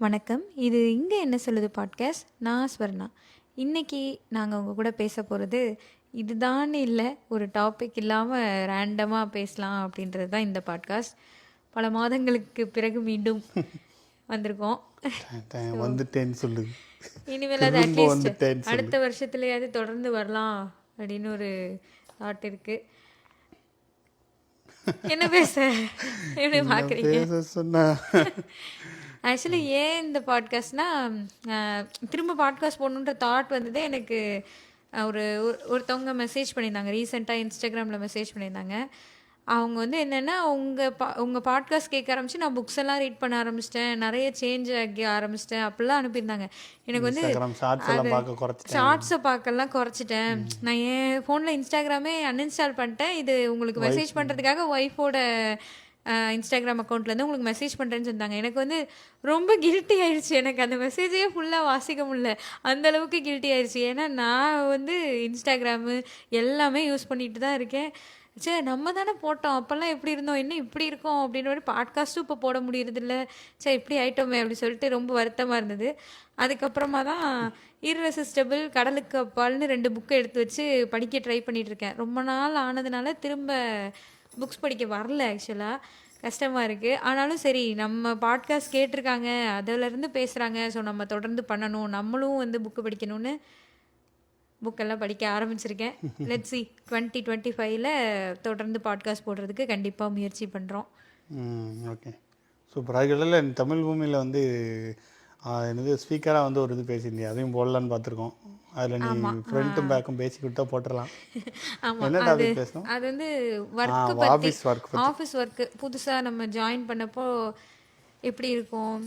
வணக்கம். இது இங்கே என்ன சொல்லுது பாட்காஸ்ட். நான் ஸ்வர்ணா. இன்னைக்கு நாங்கள் உங்கள் கூட பேச போகிறது இதுதான் இல்லை, ஒரு டாபிக் இல்லாமல் ரேண்டமாக பேசலாம் அப்படின்றது தான் இந்த பாட்காஸ்ட். பல மாதங்களுக்கு பிறகு மீண்டும் வந்திருக்கோம். வந்துட்டேன்னு சொல்லுது. இனிமேல் அது அட்லீஸ்ட் அடுத்த வருஷத்துலேயாவது தொடர்ந்து வரலாம் அப்படின்னு ஒரு தாட் இருக்குது. என்ன பேச எப்படி பார்க்குறீங்க? சொன்னா ஆக்சுவலி ஏன் இந்த பாட்காஸ்ட்னா, திரும்ப பாட்காஸ்ட் போடணுன்ற தாட் வந்ததே எனக்கு. ஒருத்தவங்க மெசேஜ் பண்ணியிருந்தாங்க, ரீசெண்டாக இன்ஸ்டாகிராமில் மெசேஜ் பண்ணியிருந்தாங்க. அவங்க வந்து என்னென்னா, உங்கள் பாட்காஸ்ட் கேட்க ஆரம்பிச்சு நான் புக்ஸ் எல்லாம் ரீட் பண்ண ஆரம்பிச்சிட்டேன், நிறைய சேஞ்ச் ஆகி ஆரம்பிச்சிட்டேன் அப்படிலாம் அனுப்பியிருந்தாங்க. எனக்கு வந்து ஷார்ட்ஸை பார்க்கலாம் குறைச்சிட்டேன். நான் என் ஃபோனில் இன்ஸ்டாகிராமே அன்இன்ஸ்டால் பண்ணிட்டேன். இது உங்களுக்கு மெசேஜ் பண்ணுறதுக்காக ஒய்ஃபோட இன்ஸ்டாகிராம் அக்கௌண்ட்லேருந்து உங்களுக்கு மெசேஜ் பண்ணுறேன்னு சொன்னாங்க. எனக்கு வந்து ரொம்ப கில்ட்டி ஆயிடுச்சு. எனக்கு அந்த மெசேஜே ஃபுல்லாக வாசிக்க முடியல, அந்தளவுக்கு கில்ட்டி ஆயிடுச்சு. ஏன்னா நான் வந்து இன்ஸ்டாகிராமு எல்லாமே யூஸ் பண்ணிட்டு தான் இருக்கேன். சரி, நம்ம தானே போட்டோம், அப்போல்லாம் எப்படி இருந்தோம், என்ன இப்படி இருக்கோம் அப்படின்ற மாதிரி பாட்காஸ்ட்டும் இப்போ போட முடியறதில்ல. சரி, இப்படி ஆயிட்டோமே அப்படி சொல்லிட்டு ரொம்ப வருத்தமாக இருந்தது. அதுக்கப்புறமா தான் இர்ரெசிஸ்டபிள், கடலுக்கு அப்பால்னு 2 புக்கை எடுத்து வச்சு படிக்க ட்ரை பண்ணிகிட்ருக்கேன். ரொம்ப நாள் ஆனதுனால திரும்ப புக்ஸ் படிக்க வரல. ஆக்சுவலாக கஷ்டமாக இருக்குது. ஆனாலும் சரி, நம்ம பாட்காஸ்ட் கேட்டிருக்காங்க, அதிலேருந்து பேசுகிறாங்க, ஸோ நம்ம தொடர்ந்து பண்ணணும், நம்மளும் வந்து புக்கு படிக்கணும்னு புக்கெல்லாம் படிக்க ஆரம்பிச்சிருக்கேன். லெட்ஸ் சி 2025 தொடர்ந்து பாட்காஸ்ட் போடுறதுக்கு கண்டிப்பாக முயற்சி பண்ணுறோம். Okay, super. அதுக்கிடையில் தமிழ் பூமியில் வந்து என்னது ஸ்பீக்கராக வந்து ஒரு இது பேசியிருந்தேன், அதையும் போடலான்னு பார்த்துருக்கோம். அதில் நீ ஃப்ரண்ட்டும் பேக்கும் பேசி கொடுத்தா போட்டுடலாம். என்ன டாபிக் பேசணும்? அது வந்து ஆஃபீஸ் ஒர்க்கு புதுசாக நம்ம ஜாயின் பண்ணப்போ எப்படி இருக்கும்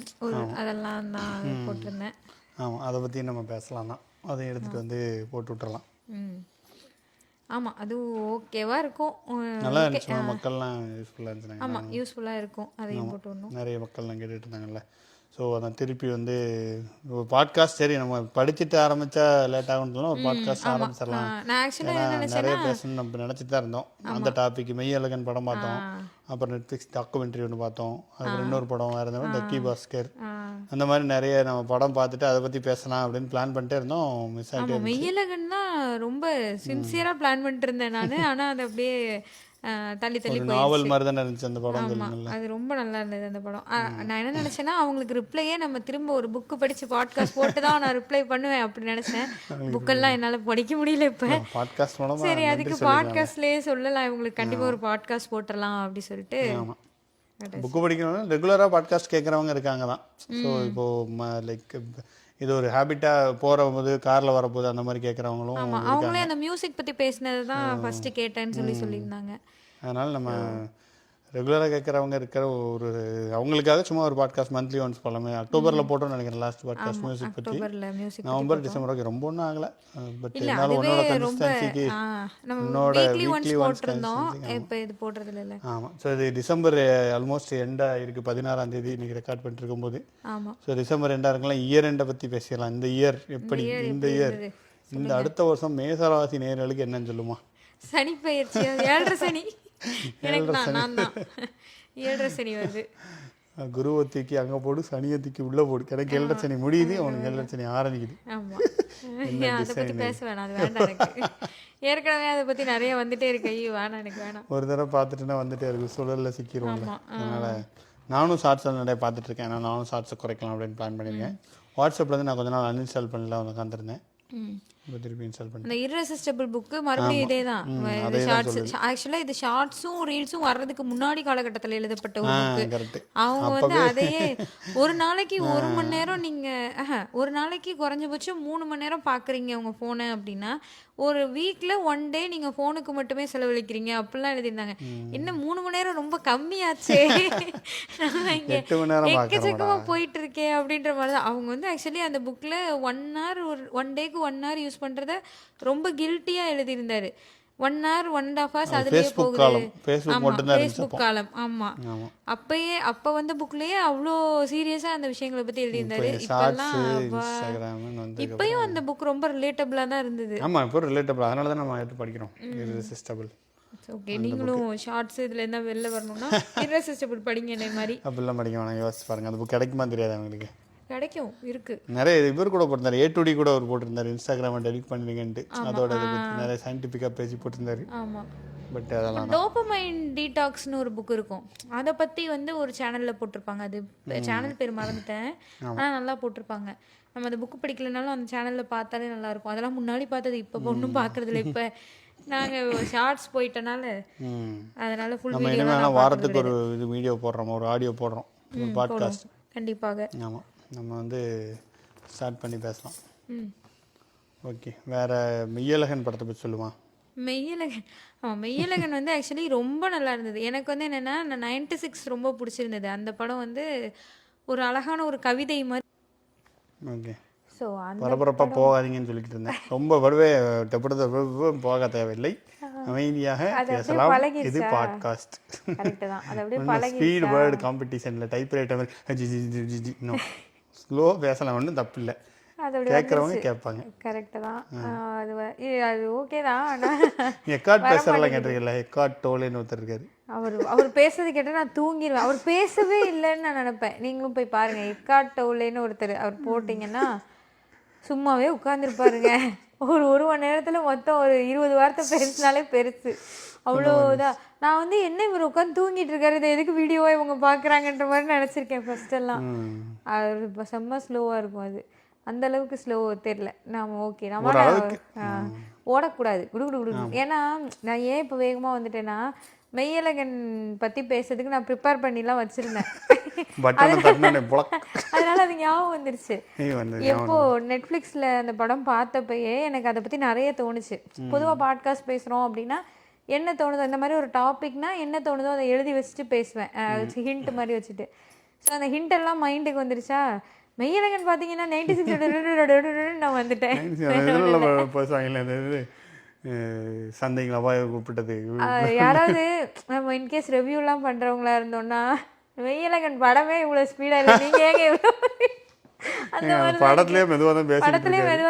அதெல்லாம் நான் போட்டிருந்தேன். ஆமாம், அதை பற்றி நம்ம பேசலாம் தான். அதையும் எடுத்துகிட்டு வந்து போட்டு விட்டுறலாம். ஆமாம், அதுவும் ஓகேவா இருக்கும். நல்லா இருந்துச்சு, மக்கள்லாம் யூஸ்ஃபுல்லாக இருந்துச்சு. ஆமாம், யூஸ்ஃபுல்லாக இருக்கும். அதையும் போட்டு விடணும். நிறைய மக்கள்லாம் கேட்டுட்டு இருந்தாங்கல்ல. ஸோ அதான் திருப்பி வந்து ஒரு பாட்காஸ்ட், சரி நம்ம படிச்சுட்டு ஆரம்பித்தா லேட் ஆகும்னாலும் ஒரு பாட்காஸ்ட் ஆரம்பிச்சிடலாம். நிறைய பேசணும்னு நம்ம நினச்சிட்டு தான் இருந்தோம். அந்த டாபிக் மெய்யழகன் படம் பார்த்தோம், அப்புறம் நெட்ஃப்ளிக்ஸ் டாக்குமெண்ட்ரி ஒன்று பார்த்தோம், அப்புறம் இன்னொரு படம் வேறு இருந்தோம் லக்கி பாஸ்கர். அந்த மாதிரி நிறைய நம்ம படம் பார்த்துட்டு அதை பற்றி பேசலாம் அப்படின்னு பிளான் பண்ணிட்டே இருந்தோம். மிஸ் ஆகிட்டே. மெய்யழகன் தான் ரொம்ப சின்சியராக பிளான் பண்ணிட்டு இருந்தேன் நான். ஆனால் அது அப்படியே தள்ளி தள்ளி நாவல் மாதிரி தானே இருந்துச்சு அந்த படம். அது ரொம்ப நல்லா இருந்தது அந்த படம். நான் என்ன நினச்சேன்னா, அவங்களுக்கு ரிப்ளையே நம்ம திரும்ப ஒரு புக்கு படித்து பாட்காஸ்ட் போட்டு தான் நான் ரிப்ளை பண்ணுவேன் அப்படி நினச்சேன். புக்கெல்லாம் என்னால் படிக்க முடியல இப்போ. பாட்காஸ்ட் சரி, அதுக்கு பாட்காஸ்ட்லேயே சொல்லலாம், இவங்களுக்கு கண்டிப்பாக ஒரு பாட்காஸ்ட் போட்டுடலாம் அப்படி சொல்லிட்டு. புக்கு படிக்கணும்னா ரெகுலராக பாட்காஸ்ட் கேட்குறவங்க இருக்காங்க தான். ஸோ இப்போது லைக் இது ஒரு ஹேபிட்டாக போகும்போது காரில் வரப்போது அந்த மாதிரி கேட்குறவங்களும். ஆமாம், அவங்களே அந்த மியூசிக் பற்றி பேசினது தான் ஃபஸ்ட்டு கேட்டேன்னு சொல்லியிருந்தாங்க. அதனால் நம்ம ரெகுலராக கேட்குறவங்க இருக்கிற ஒரு அவங்களுக்காக சும்மா ஒரு பாட்காஸ்ட் மந்த்லி ஒன்ஸ் போகலாமே. அக்டோபரில் போட்டோம்னு நினைக்கிறேன் லாஸ்ட் பாட்காஸ்ட் மியூசிக் பற்றி. நவம்பர் டிசம்பர் ஓகே, ரொம்ப ஒன்றும் ஆகலை. பட் இருந்தாலும் உன்னோட கன்சிஸ்டன்சிக்கு என்னோட வீக்லி ஒன்ஸ் போடுறதுல இல்லை. ஆமாம், ஸோ இது டிசம்பர் ஆல்மோஸ்ட் எண்டாக இருக்குது, 16ஆம் தேதி இன்றைக்கி ரெக்கார்ட் பண்ணிட்டு இருக்கும்போது. ஸோ டிசம்பர் எண்டாக இருக்கலாம். இயர் எண்டை பற்றி பேசிடலாம். இந்த இயர் எப்படி, இந்த இயர் இந்த அடுத்த வருஷம் மேசராசி நேயர்களுக்கு என்னன்னு சொல்லுமா? சனி பயிற்சி, 7.5 சனி. சனி வருது. குருவை தூக்கி அங்கே போடு, சனியை தூக்கி உள்ளே போடு. எனக்கு 7.5 சனி முடியுது, அவனுக்கு 7.5 சனி ஆரம்பிக்குது. ஆமாம், அதை பற்றி பேச வேணாம், அது வேண்டாம் எனக்கு. ஏற்கனவே அதை பற்றி நிறைய வந்துட்டே இருக்கு. ஐயோ வேணாம், எனக்கு வேணாம். ஒரு தடவை பார்த்துட்டுன்னா வந்துட்டே இருக்கு, சுழலில் சிக்கிடுவோம்ல. அதனால் நானும் ஷார்ட்ஸில் நிறைய பார்த்துட்ருக்கேன். ஏன்னா நானும் ஷார்ட்ஸை குறைக்கலாம் அப்படின்னு பிளான் பண்ணியிருக்கேன். வாட்ஸ்அப்பில் வந்து நான் கொஞ்ச நாள் அன்இன்ஸ்டால் பண்ணல, வந்து உட்காந்துருந்தேன். இந்த இர்ரெசிஸ்டபிள் புக்கு மறுபடியும் இதே தான். ஷார்ட்ஸ் ஆக்சுவலாக இது ஷார்ட்ஸும் ரீல்ஸும் வர்றதுக்கு முன்னாடி காலகட்டத்தில் எழுதப்பட்ட ஒரு புக்கு. அவங்க வந்து அதையே ஒரு நாளைக்கு 1 மணி நேரம் நீங்கள் ஒரு நாளைக்கு குறைஞ்சபட்சம் 3 மணி நேரம் பார்க்குறீங்க உங்கள் ஃபோனை அப்படின்னா, ஒரு வீக்கில் 1 டே நீங்கள் ஃபோனுக்கு மட்டுமே செலவழிக்கிறீங்க அப்படிலாம் எழுதியிருந்தாங்க. இன்னும் 3 மணி நேரம் ரொம்ப கம்மியாச்சே, இங்கே எக்கச்சக்கமாக போயிட்டு இருக்கே அப்படின்ற மாதிரி தான். அவங்க வந்து ஆக்சுவலி அந்த புக்கில் 1 hour 1 டேக்கு 1 hour யூஸ் பண்ணுறத ரொம்ப கில்ட்டியாக எழுதியிருந்தாரு. 1 hour 1.5 hours அதுலேயே போகுது. ஃபேஸ்புக் காலம். ஆமாம், அப்போ வந்து புக்லேயே அவ்வளோ சீரியஸாக அந்த விஷயங்களை பற்றி எழுதியிருந்தாரு. இப்பயும் அந்த புக் ரொம்ப ரிலேட்டபிளாக தான் இருந்தது. ஆமாம், இப்போ ரிலேட்டபிள், அதனால தான் நம்ம எடுத்து படிக்கிறோம். இர்ரெசிஸ்டபிள். ஓகே, நீங்களும் ஷார்ட்ஸ் இதில் என்ன வெளில வரணும்னா இர்ரெசிஸ்டபிள் படிங்க. என்ன மாதிரி அப்படிலாம் படிக்க வேணாம், யோசிச்சு பாருங்கள். அந்த புக் கிடைக்குமா தெரியாது அவங்களுக்கு. கிடைக்கும் இருக்கு. நிறைய இவர் கூட போட்டிருந்தாரு, A2D கூட அவர் போட்டிருந்தாரு, இன்ஸ்டாகிராமை டெலிட் பண்ணிடுங்கன்ட்டு. அதோட இதை பற்றி நிறைய சயின்டிஃபிக்காக பேசி போட்டிருந்தாரு. ஆமாம். பட் அதெல்லாம் டோபமைன் டீடாக்ஸ்னு ஒரு புக் இருக்கும், அதை பற்றி வந்து ஒரு சேனலில் போட்டிருப்பாங்க. அது சேனல் பேர் மறந்துட்டேன், ஆனால் நல்லா போட்டிருப்பாங்க. நம்ம அந்த புக்கு படிக்கலைனாலும் அந்த சேனலில் பார்த்தாலே நல்லாயிருக்கும். அதெல்லாம் முன்னாடி பார்த்தது, இப்போ ஒன்றும் பார்க்குறதில்ல. இப்போ நாங்கள் ஷார்ட்ஸ் போயிட்டனால அதனால ஃபுல் நம்ம இனிமேல் வாரத்துக்கு ஒரு இது வீடியோ போடுறோம், ஒரு ஆடியோ போடுறோம், ஒரு பாட்காஸ்ட். கண்டிப்பாக. ஆமாம், நம்ம வந்து ஸ்டார்ட் பண்ணி பேசலாம். ஓகே, வேறு மெய்யழகன் படத்தை பற்றி சொல்லுவான். மெய்யழகன், ஆமாம், மெய்யழகன் வந்து ஆக்சுவலி ரொம்ப நல்லா இருந்தது. எனக்கு வந்து என்னென்னா, நான் 96 ரொம்ப பிடிச்சிருந்தது. அந்த படம் வந்து ஒரு அழகான ஒரு கவிதை மாதிரி. ஓகே, ஸோ அந்த பரபரப்பாக போகாதீங்கன்னு சொல்லிக்கிட்டு இருந்தேன். ரொம்ப படுவே போக தேவையில்லை, அமைதியாக பேசலாம். இது பாட்காஸ்ட். கரெக்டு தான், அது அப்படியே ஸ்பீட் வேர்டு காம்படிஷனில் டைப்ரைட்டர் இன்னும் ஸ்லோ பேசலாம், ஒன்றும் தப்பு இல்லை, கேட்குறவங்க கேட்பாங்க. கரெக்டு தான், அது ஓகே தான். ஆனால் எக்கார்ட் பேசுறதெல்லாம் கேட்டிருக்கல, எக்கார்ட் டோலேன்னு ஒருத்தர் இருக்காரு, அவர் பேசுறது கேட்டால் நான் தூங்கிடுவேன். அவர் பேசவே இல்லைன்னு நான் நினைப்பேன். நீங்களும் போய் பாருங்க, எக்கார்ட் டோலேன்னு ஒருத்தர், அவர் போட்டிங்கன்னா சும்மாவே உட்காந்துருப்பாருங்க. ஒரு மணி நேரத்தில் மொத்தம் ஒரு 20 வார்த்தை பேசினாலே பெருசு, அவ்வளோதான். நான் வந்து என்ன இவர் உட்காந்து தூங்கிட்டு இருக்காரு, இதை எதுக்கு வீடியோவாக இவங்க பார்க்குறாங்கன்ற மாதிரி நினச்சிருக்கேன் ஃபர்ஸ்டெல்லாம். அது இப்போ செம்ம ஸ்லோவாக இருக்கும், அது அந்த அளவுக்கு ஸ்லோ தெரியல. நாம ஓகே, நம்ம ஓடக்கூடாது, குடு. ஏன்னா நான் ஏன் இப்போ வேகமாக வந்துட்டேன்னா, மெய்யழகன் பற்றி பேசுறதுக்கு நான் ப்ரிப்பேர் பண்ணிலாம் வச்சுருந்தேன். அதனால அது ஞாபகம் வந்துருச்சு. எப்போ நெட்ஃப்ளிக்ஸில் அந்த படம் பார்த்தப்பயே எனக்கு அதை பற்றி நிறைய தோணுச்சு. பொதுவாக பாட்காஸ்ட் பேசுகிறோம் அப்படின்னா என்ன தோணுதோ, இந்த மாதிரி ஒரு டாபிக்னா என்ன தோணுதோ அதை எழுதி வச்சுட்டு பேசுவேன், ஹிண்ட் மாதிரி வச்சுட்டு. ஸோ அந்த ஹிண்ட் எல்லாம் மைண்டுக்கு வந்துருச்சா. மெய்யழகன் பார்த்தீங்கன்னா 96 நான் வந்துட்டேன். சந்தைங்களா கூப்பிட்டது யாராவது நம்ம இன்கேஸ் ரிவ்யூலாம் பண்ணுறவங்களா இருந்தோம்னா, மெய்யழகன் படமே இவ்வளோ ஸ்பீடாக இல்லை, நீங்கள் ஏங்க இவ்வளோ அந்த மாதிரி படத்துலேயே மெதுவாக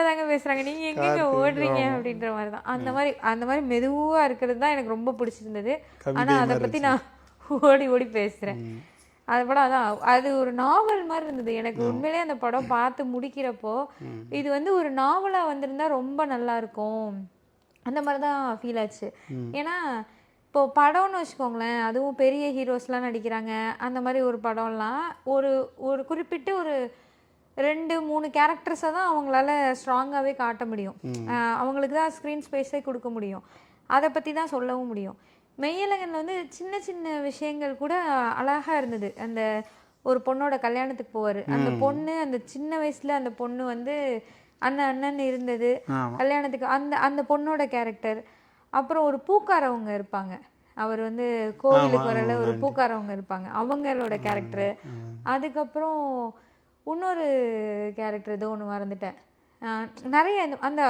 தாங்க பேசுகிறாங்க, நீங்கள் எங்கெங்க ஓடுறீங்க அப்படின்ற மாதிரி தான். அந்த மாதிரி மெதுவாக இருக்கிறது தான் எனக்கு ரொம்ப பிடிச்சிருந்தது. ஆனால் அதை பற்றி நான் ஓடி பேசுகிறேன். அது படம் அதான், அது ஒரு நாவல் மாதிரி இருந்தது எனக்கு. உண்மையிலே அந்த படம் பார்த்து முடிக்கிறப்போ இது வந்து ஒரு நாவலாக வந்திருந்தா ரொம்ப நல்லா இருக்கும், அந்த மாதிரி தான் ஃபீல் ஆச்சு. ஏன்னா இப்போ படம்னு வச்சுக்கோங்களேன், அதுவும் பெரிய ஹீரோஸ்லாம் நடிக்கிறாங்க, அந்த மாதிரி ஒரு படம்லாம் ஒரு குறிப்பிட்ட ஒரு 2-3 கேரக்டர்ஸை தான் அவங்களால ஸ்ட்ராங்காகவே காட்ட முடியும், அவங்களுக்கு தான் ஸ்க்ரீன் ஸ்பேஸே கொடுக்க முடியும், அதை பற்றி தான் சொல்லவும் முடியும். மெய்யழகனில் வந்து சின்ன சின்ன விஷயங்கள் கூட அழகாக இருந்தது. அந்த ஒரு பொண்ணோட கல்யாணத்துக்கு போவார், அந்த பொண்ணு அந்த சின்ன வயசில் அந்த பொண்ணு வந்து அண்ணன் இருந்தது கல்யாணத்துக்கு, அந்த பொண்ணோட கேரக்டர். அப்புறம் ஒரு பூக்காரவங்க இருப்பாங்க, அவர் வந்து கோவிலுக்கு வரல ஒரு பூக்காரவங்க இருப்பாங்க, அவங்களோட கேரக்டரு. அதுக்கப்புறம் இன்னொரு கேரக்டர் ஏதோ ஒன்று மறந்துட்டேன். நிறைய அந்த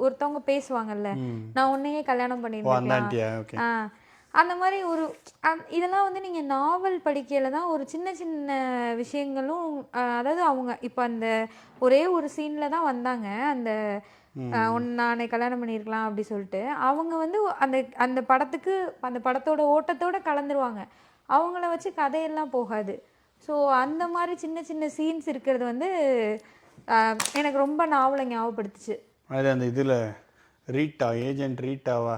ஒருத்தவங்க பேசுவாங்கல்ல, நான் உன்னையே கல்யாணம் பண்ணிருக்கேன், அந்த மாதிரி இதெல்லாம் வந்து நீங்கள் நாவல் படிக்கையில் தான் ஒரு சின்ன சின்ன விஷயங்களும், அதாவது அவங்க இப்போ அந்த ஒரே ஒரு சீனில் தான் வந்தாங்க, அந்த நானே கல்யாணம் பண்ணியிருக்கலாம் அப்படி சொல்லிட்டு அவங்க வந்து அந்த படத்துக்கு அந்த படத்தோட ஓட்டத்தோடு கலந்துருவாங்க, அவங்கள வச்சு கதையெல்லாம் போகாது. ஸோ அந்த மாதிரி சின்ன சின்ன சீன்ஸ் இருக்கிறது வந்து எனக்கு ரொம்ப நாவலை ஞாபகப்படுத்துச்சு. அது அந்த இதில் ஏஜென்ட் ரீட்டாவா,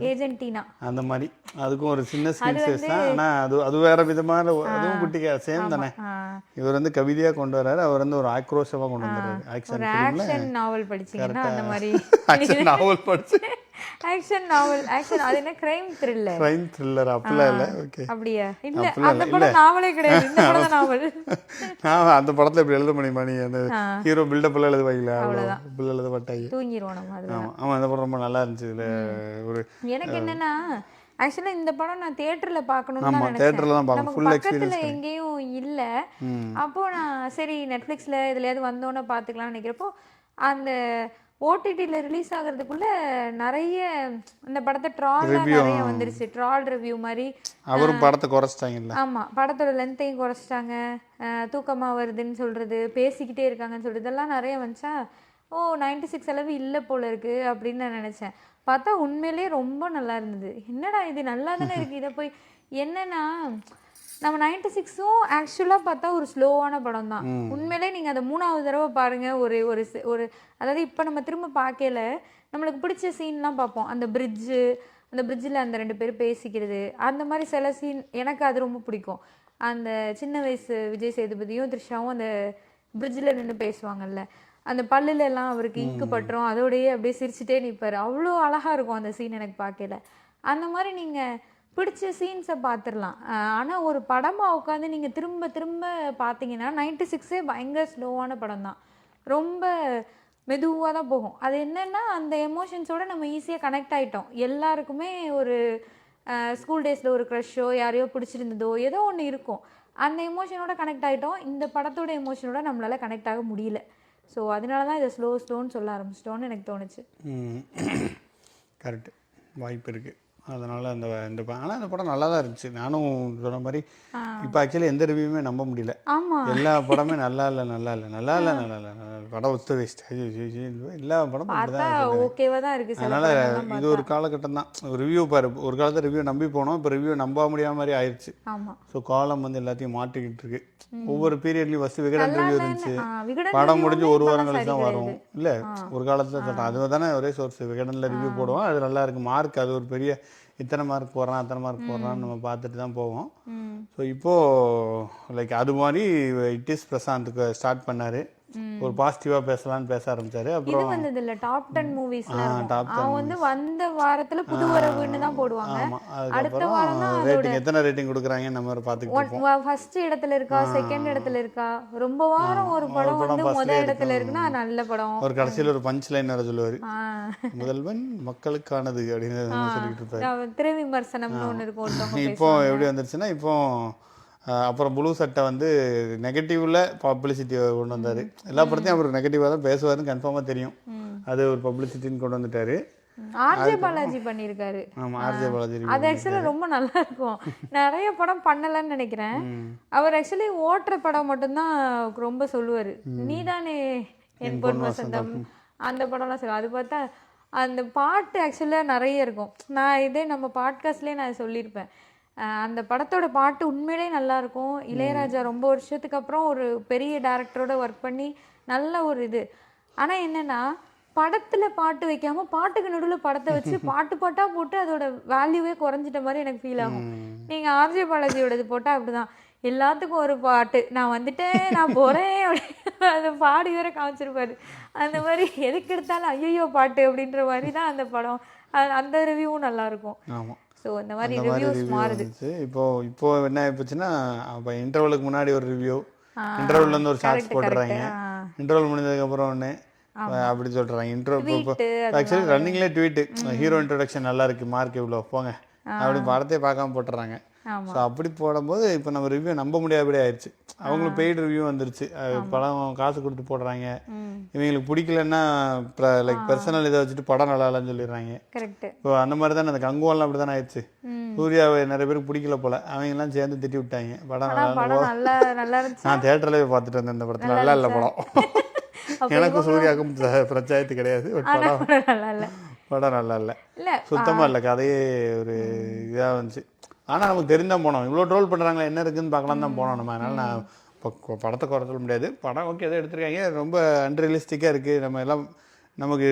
ஏஜென்டினா அந்த மாதிரி அதுக்கும் ஒரு சின்ன சீன்ஸ் தான். ஆனால் அது வேற விதமான, அதுவும் குட்டிக்கா சேம் தானே. இவர் வந்து கவிதையாக கொண்டு வர்றாரு, அவர் வந்து ஒரு ஆக்ரோஷமாக கொண்டு வந்துறாரு. ஆக்ஷன் நாவல் படிச்சீங்கன்னா அந்த மாதிரி நாவல் படிச்சு ஆக்ஷன் அது என்ன கிரைம் த்ரில்லர் அப்படிலாம் இல்லை. ஓகே, அப்படியா? இல்ல அந்த படம் நாவலே கிடையாது, இந்த படம் நாவல். நான் அந்த படத்துல இப்படி எழுத முடியுமா, நீ அந்த ஹீரோ பில்டப் எல்லாம் எழுதுவாங்களா, அவ்வளோ எழுத மாட்டாங்க, தூங்கிடுவோம் நம்ம. ஆமா, அந்த படம் ரொம்ப நல்லா இருந்துச்சு. இதுல ஒரு எனக்கு என்னன்னா, ஆக்சுவலா இந்த படம் நான் தியேட்டர்ல பார்க்கணும்னு தான் நினைச்சேன், ஃபுல் பக்கத்துல எங்கேயும் இல்ல. அப்போ நான் சரி நெட்ஃபிளிக்ஸ்ல இதுலயாவது வந்தோன்னே பார்த்துக்கலாம்னு நினைக்கிறப்போ, அந்த ஓடிடியில் ரிலீஸ் ஆகிறதுக்குள்ள நிறைய இந்த படத்தை ட்ரால்லாம் நிறைய வந்துருச்சு, ட்ரால் ரிவ்யூ மாதிரி. அவரும் படத்தை குறைச்சிட்டாங்கல்ல. ஆமாம், படத்தோட லென்த்தையும் குறைச்சிட்டாங்க, தூக்கமாக வருதுன்னு சொல்கிறது, பேசிக்கிட்டே இருக்காங்கன்னு சொல்கிறது, இதெல்லாம் நிறைய வந்துச்சா. 96 அளவு இல்லை போல இருக்குது அப்படின்னு நான் நினச்சேன். பார்த்தா உண்மையிலேயே ரொம்ப நல்லா இருந்தது. என்னடா இது நல்லா தானே இருக்குது, இதை போய் என்னன்னா நம்ம 96ம் ஆக்சுவலாக பார்த்தா ஒரு ஸ்லோவான படம் தான். உண்மையிலே நீங்கள் அதை 3வது தடவை பாருங்கள். ஒரு ஒரு ஒரு அதாவது இப்போ நம்ம திரும்ப பார்க்கல நம்மளுக்கு பிடிச்ச சீன்லாம் பார்ப்போம். அந்த பிரிட்ஜில் அந்த 2 பேரும் பேசிக்கிறது, அந்த மாதிரி சில சீன் எனக்கு அது ரொம்ப பிடிக்கும். அந்த சின்ன வயசு விஜய் சேதுபதியும் த்ரிஷாவும் அந்த பிரிட்ஜில் நின்று பேசுவாங்கல்ல, அந்த பல்லுல எல்லாம் அவருக்கு இங்கு பட்டுரும், அதோடையே அப்படியே சிரிச்சுட்டே நிற்பார். அவ்வளோ அழகாக இருக்கும் அந்த சீன் எனக்கு பார்க்கல. அந்த மாதிரி நீங்கள் பிடிச்ச சீன்ஸை பார்த்துடலாம். ஆனால் ஒரு படமாக உட்காந்து நீங்கள் திரும்ப திரும்ப பார்த்தீங்கன்னா 96 பயங்கர ஸ்லோவான படம் தான். ரொம்ப மெதுவாக தான் போகும். அது என்னென்னா அந்த எமோஷன்ஸோடு நம்ம ஈஸியாக கனெக்ட் ஆகிட்டோம். எல்லாருக்குமே ஒரு ஸ்கூல் டேஸில் ஒரு க்ரஷ்ஷோ யாரையோ பிடிச்சிருந்ததோ ஏதோ ஒன்று இருக்கும். அந்த எமோஷனோட கனெக்ட் ஆகிட்டோம். இந்த படத்தோட எமோஷனோட நம்மளால் கனெக்ட் ஆக முடியல. ஸோ அதனால தான் இதை ஸ்லோன்னு சொல்ல ஆரம்பிச்சிட்டோன்னு எனக்கு தோணுச்சு. கரெக்டு, வாய்ப்பு இருக்குது. அதனால் ஆனால் அந்த படம் நல்லா தான் இருந்துச்சு. நானும் சொன்ன மாதிரி இப்போ ஆக்சுவலி எந்த ரிவ்யூமே நம்ப முடியல. எல்லா படமே நல்லா இல்லை படம் ஒத்து வேஸ்ட், எல்லா படமும் ஓகேவா தான் இருக்குது. அதனால் இது ஒரு காலகட்டம் தான். ரிவ்யூ பாரு, ஒரு காலத்தில் ரிவ்யூ நம்பி போனோம், இப்போ ரிவ்யூ நம்ப முடியாத மாதிரி ஆயிடுச்சு. ஸோ காலம் வந்து எல்லாத்தையும் மாட்டிக்கிட்டு இருக்கு. ஒவ்வொரு பீரியட்லையும் ஃபஸ்ட்டு விகடன் ரிவ்யூ இருந்துச்சு, படம் முடிஞ்சு ஒரு வாரம் கழிச்சு தான் வரும். இல்லை ஒரு காலத்தில் சொல்கிறேன், அது தானே ஒரே சோர்ஸ். விகடனில் ரிவ்யூ போடுவோம், அது நல்லா இருக்கு, மார்க் அது ஒரு பெரிய இத்தனை மார்க் போடுறான் அத்தனை மார்க் போடுறான்னு நம்ம பார்த்துட்டு தான் போவோம். ஸோ இப்போது லைக் அது மாதிரி இட் இஸ் பிரசாந்த்க்கு ஸ்டார்ட் பண்ணார். ஒரு பாசிட்டிவாக பேசலான்னு பேச ஆரம்பிச்சாரு. அப்புறம் இது வந்தது இல்லை டாப் 10 மூவிஸ்ல அவன் வந்து வந்த வாரத்துல புது வரவுன்னு தான் போடுவாங்க. அடுத்த வாரம் தான் ரேட்டிங் எத்தனை ரேட்டிங் கொடுக்குறாங்க நம்ம பார்த்துக்கிட்டு ஃபர்ஸ்ட் இடத்துல இருக்கா செகண்ட் இடத்துல இருக்கா, ரொம்ப வாரம் ஒரு படம் வந்து முதல் இடத்துல இருக்குன்னா நல்ல படம். ஒரு கடைசியில் ஒரு பஞ்ச் லைன் வேற சொல்லுவாரு, முதல்வன் மக்களுக்கானது அப்படின்னு சொல்லிட்டு இருப்பாரு. திரை விமர்சனம்னு ஒன்று இருக்கும். இப்போ எப்படி வந்துருச்சுன்னா இப்போ அப்புறம் ப்ளூ சட்டை வந்து நெகட்டிவ்ல பப்ளிசிட்டி கொண்டு வந்தார். எல்லா படத்தையும் அவர் நெகட்டிவாக தான் பேசுவாருன்னு கன்ஃபார்மாக தெரியும். அது ஒரு பப்ளிசிட்டின்னு கொண்டு வந்துட்டாரு. ஆர்ஜே பாலாஜி பண்ணியிருக்காரு. ஆமாம், ஆர்ஜே பாலாஜி. அது ஆக்சுவலாக ரொம்ப நல்லா இருக்கும். நிறைய படம் பண்ணலன்னு நினைக்கிறேன். அவர் ஆக்சுவலி ஓட்டுற படம் மட்டும்தான் ரொம்ப சொல்லுவார். நீதானே என் பொன் வசந்தம், அந்த படம்லாம் சொல்லுவார். அது பார்த்தா அந்த பாட்டு ஆக்சுவலாக நிறைய இருக்கும். நான் இதே நம்ம பாட்காஸ்ட்லேயே நான் சொல்லியிருப்பேன். அந்த படத்தோட பாட்டு உண்மையிலே நல்லாயிருக்கும். இளையராஜா ரொம்ப வருஷத்துக்கு அப்புறம் ஒரு பெரிய டேரக்டரோட ஒர்க் பண்ணி நல்ல ஒரு இது. ஆனால் என்னென்னா படத்தில் பாட்டு வைக்காமல் பாட்டுக்கு நடுவில் படத்தை வச்சு பாட்டாக போட்டு அதோட வேல்யூவே குறைஞ்சிட்ட மாதிரி எனக்கு ஃபீல் ஆகும். நீங்கள் ஆர்ஜே பாலாஜியோடது போட்டால் அப்படி தான், எல்லாத்துக்கும் ஒரு பாட்டு, நான் வந்துட்டேன் நான் போகிறேன் அப்படின்னு அதை பாடி வேற காமிச்சிருப்பாரு. அந்த மாதிரி எதுக்கு எடுத்தாலும் ஐயோ பாட்டு அப்படின்ற மாதிரி தான் அந்த படம். அந்த ரிவ்யூவும் நல்லாயிருக்கும். ஆமாம். ஸோ இந்த மாதிரி ரிவ்யூஸ் மாறுது. இப்போ என்ன ஆயிடுச்சுன்னா, அப்போ இன்டர்வலுக்கு முன்னாடி ஒரு ரிவ்யூ, இன்டர்வல்லேருந்து ஒரு ஷார்ட்ஸ் போட்டுறாங்க, இன்டர்வல் முடிஞ்சதுக்கப்புறம் ஒன்று அப்படி சொல்கிறாங்க. இப்போ ஆக்சுவலி ரன்னிங்லேயே ட்வீட்டு, ஹீரோ இன்ட்ரடக்ஷன் நல்லா இருக்குது, மார்க் இவ்வளோ போங்க அப்படி படத்தை பார்க்காம போட்டுறாங்க. ஸோ அப்படி போடும்போது இப்போ நம்ம ரிவ்யூ நம்ப முடியாதபடி ஆயிடுச்சு. அவங்களுக்கு பெய்டு ரிவ்யூ வந்துருச்சு, படம் காசு கொடுத்து போடுறாங்க. இவங்களுக்கு பிடிக்கலன்னா லைக் பர்சனல் இதை வச்சுட்டு படம் நல்லா இல்லைன்னு சொல்லிடுறாங்க. இப்போ அந்த மாதிரி தான் அந்த கங்குவெல்லாம் அப்படி தானே ஆயிடுச்சு. சூர்யாவை நிறைய பேருக்கு பிடிக்கல போல, அவங்கெல்லாம் சேர்ந்து திட்டி விட்டாங்க. படம் நல்லா நான் தேட்டர்ல போய் பார்த்துட்டு வந்தேன். இந்த படத்தில் நல்லா இல்லை படம். எனக்கும் சூர்யாவுக்கும் பிரச்சாயத்து கிடையாது. படம் நல்லா இல்லை, சுத்தமாக இல்லை, கதையே ஒரு இதாக வந்துச்சு. ஆனால் நமக்கு தெரிந்தால் போனோம், இவ்வளோ ட்ரோல் பண்ணுறாங்களா என்ன இருக்குதுன்னு பார்க்கலாம் தான் போனோம் நம்ம. அதனால் நான் இப்போ படத்தை குறை சொல்ல முடியாது. படம் ஓகே எதோ எடுத்துருக்காங்க, ரொம்ப அன்ரியலிஸ்டிக்காக இருக்குது. நம்ம எல்லாம் நமக்கு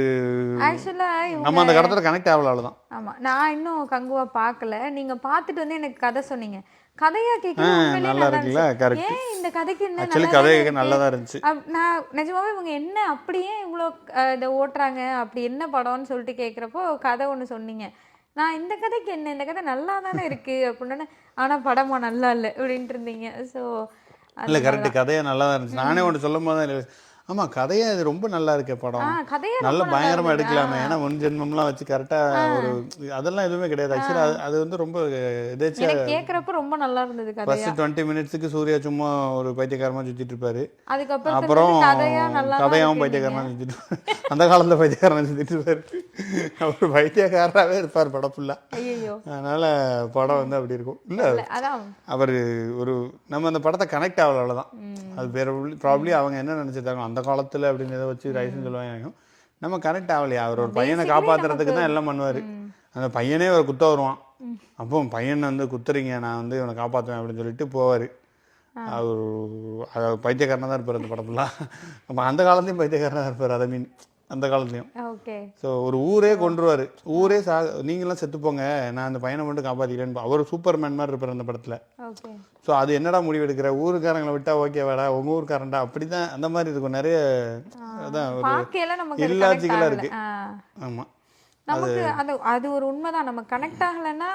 ஆக்சுவலாக நம்ம அந்த கடத்தில் கனெக்ட் ஆகல தான். ஆமாம், நான் இன்னும் கங்குவா பார்க்கல. நீங்கள் பார்த்துட்டு வந்து எனக்கு கதை சொன்னீங்க, கதையாக கேட்க நல்லா இருக்குல்ல. கரெக்ட், ஏன் இந்த கதைக்கு என்ன ஆக்சுவலி கதை நல்லா தான் இருந்துச்சு. நான் நிஜமாவே இவங்க என்ன அப்படியே இவ்வளோ இதை ஓட்டுறாங்க, அப்படி என்ன படம்னு சொல்லிட்டு கேட்குறப்போ கதை ஒன்று சொன்னீங்க. நான் இந்த கதைக்கு என்ன, இந்த கதை நல்லா தானே இருக்குது அப்படின்னு, ஆனால் படமா நல்லா இல்லை அப்படின்ட்டு இருந்தீங்க. ஸோ இல்லை கரெக்டு, கதையாக நல்லா தான் இருந்துச்சு. நானே ஒன்று சொல்லும் போது தான் ஆமாம், கதையாக இது ரொம்ப நல்லா இருக்கே படம், நல்ல பயங்கரமாக எடுக்கலாமே. ஏன்னா முன் ஜென்மம்லாம் வச்சு கரெக்டாக ஒரு அதெல்லாம் எதுவுமே கிடையாது. ஆக்சுவலாக அது வந்து ரொம்ப எதாச்சும் கேட்குறப்ப ரொம்ப நல்லா இருந்தது. ஃபர்ஸ்ட் 20 மினிட்ஸுக்கு சூர்யா சும்மா ஒரு பைத்தியக்காரமாக சுற்றிட்டு இருப்பாரு. அதுக்கப்புறம் அப்புறம் கதையாகவும் பைத்தியக்காரமாக சுற்றிட்டு, அந்த காலத்தில் பைத்தியக்காரமாக சுற்றிட்டு இருப்பாரு. அவர் பைத்தியக்காரராகவே இருப்பார் படம் ஃபுல்லாக. அதனால் படம் வந்து அப்படி இருக்கும். இல்லை அவர் ஒரு நம்ம அந்த படத்தை கனெக்ட் ஆகல, அவ்வளோதான். அது வேற ப்ராப்ளி அவங்க என்ன நினச்சிருந்தாங்க அந்த காலத்தில் அப்படின்னு இதை வச்சு ரைஸ்ன்னு சொல்லுவாங்க. நம்ம கனெக்ட் ஆகலையா, அவர் ஒரு பையனை காப்பாற்றுறதுக்கு தான் எல்லாம் பண்ணுவார். அந்த பையனே ஒரு குத்த வருவான், அப்போ பையனை வந்து குத்துறீங்க, நான் வந்து இவனை காப்பாற்றுவேன் அப்படின்னு சொல்லிட்டு போவார். அவர் அதாவது பைத்தியக்காரனாக தான் இருப்பார் அந்த படத்துலாம். நம்ம அந்த காலத்துலேயும் பைத்தியக்காரனாக தான் இருப்பார், அதை மீன் அந்த காலத்துலேயும். ஓகே. ஸோ ஒரு ஊரே கொண்டுருவார், ஊரே நீங்களாம் செத்துப்போங்க, நான் அந்த பையனை மட்டும் காப்பாற்றிக்கிறேன்னு. அவர் சூப்பர்மேன் மாதிரி இருப்பார் அந்த படத்தில். ஓகே. ஸோ அது என்னடா முடிவு எடுக்கிற, ஊருக்காரங்களை விட்டா ஓகே வேடா, உங்கள் ஊருக்காரன்டா, அப்படி தான் அந்த மாதிரி இருக்கும். நிறைய அதான் ஒரு இல்லாஜிக்கலாக இருக்குது. ஆமாம், நமக்கு அது ஒரு உண்மைதான். நம்ம கனெக்ட் ஆகலைன்னா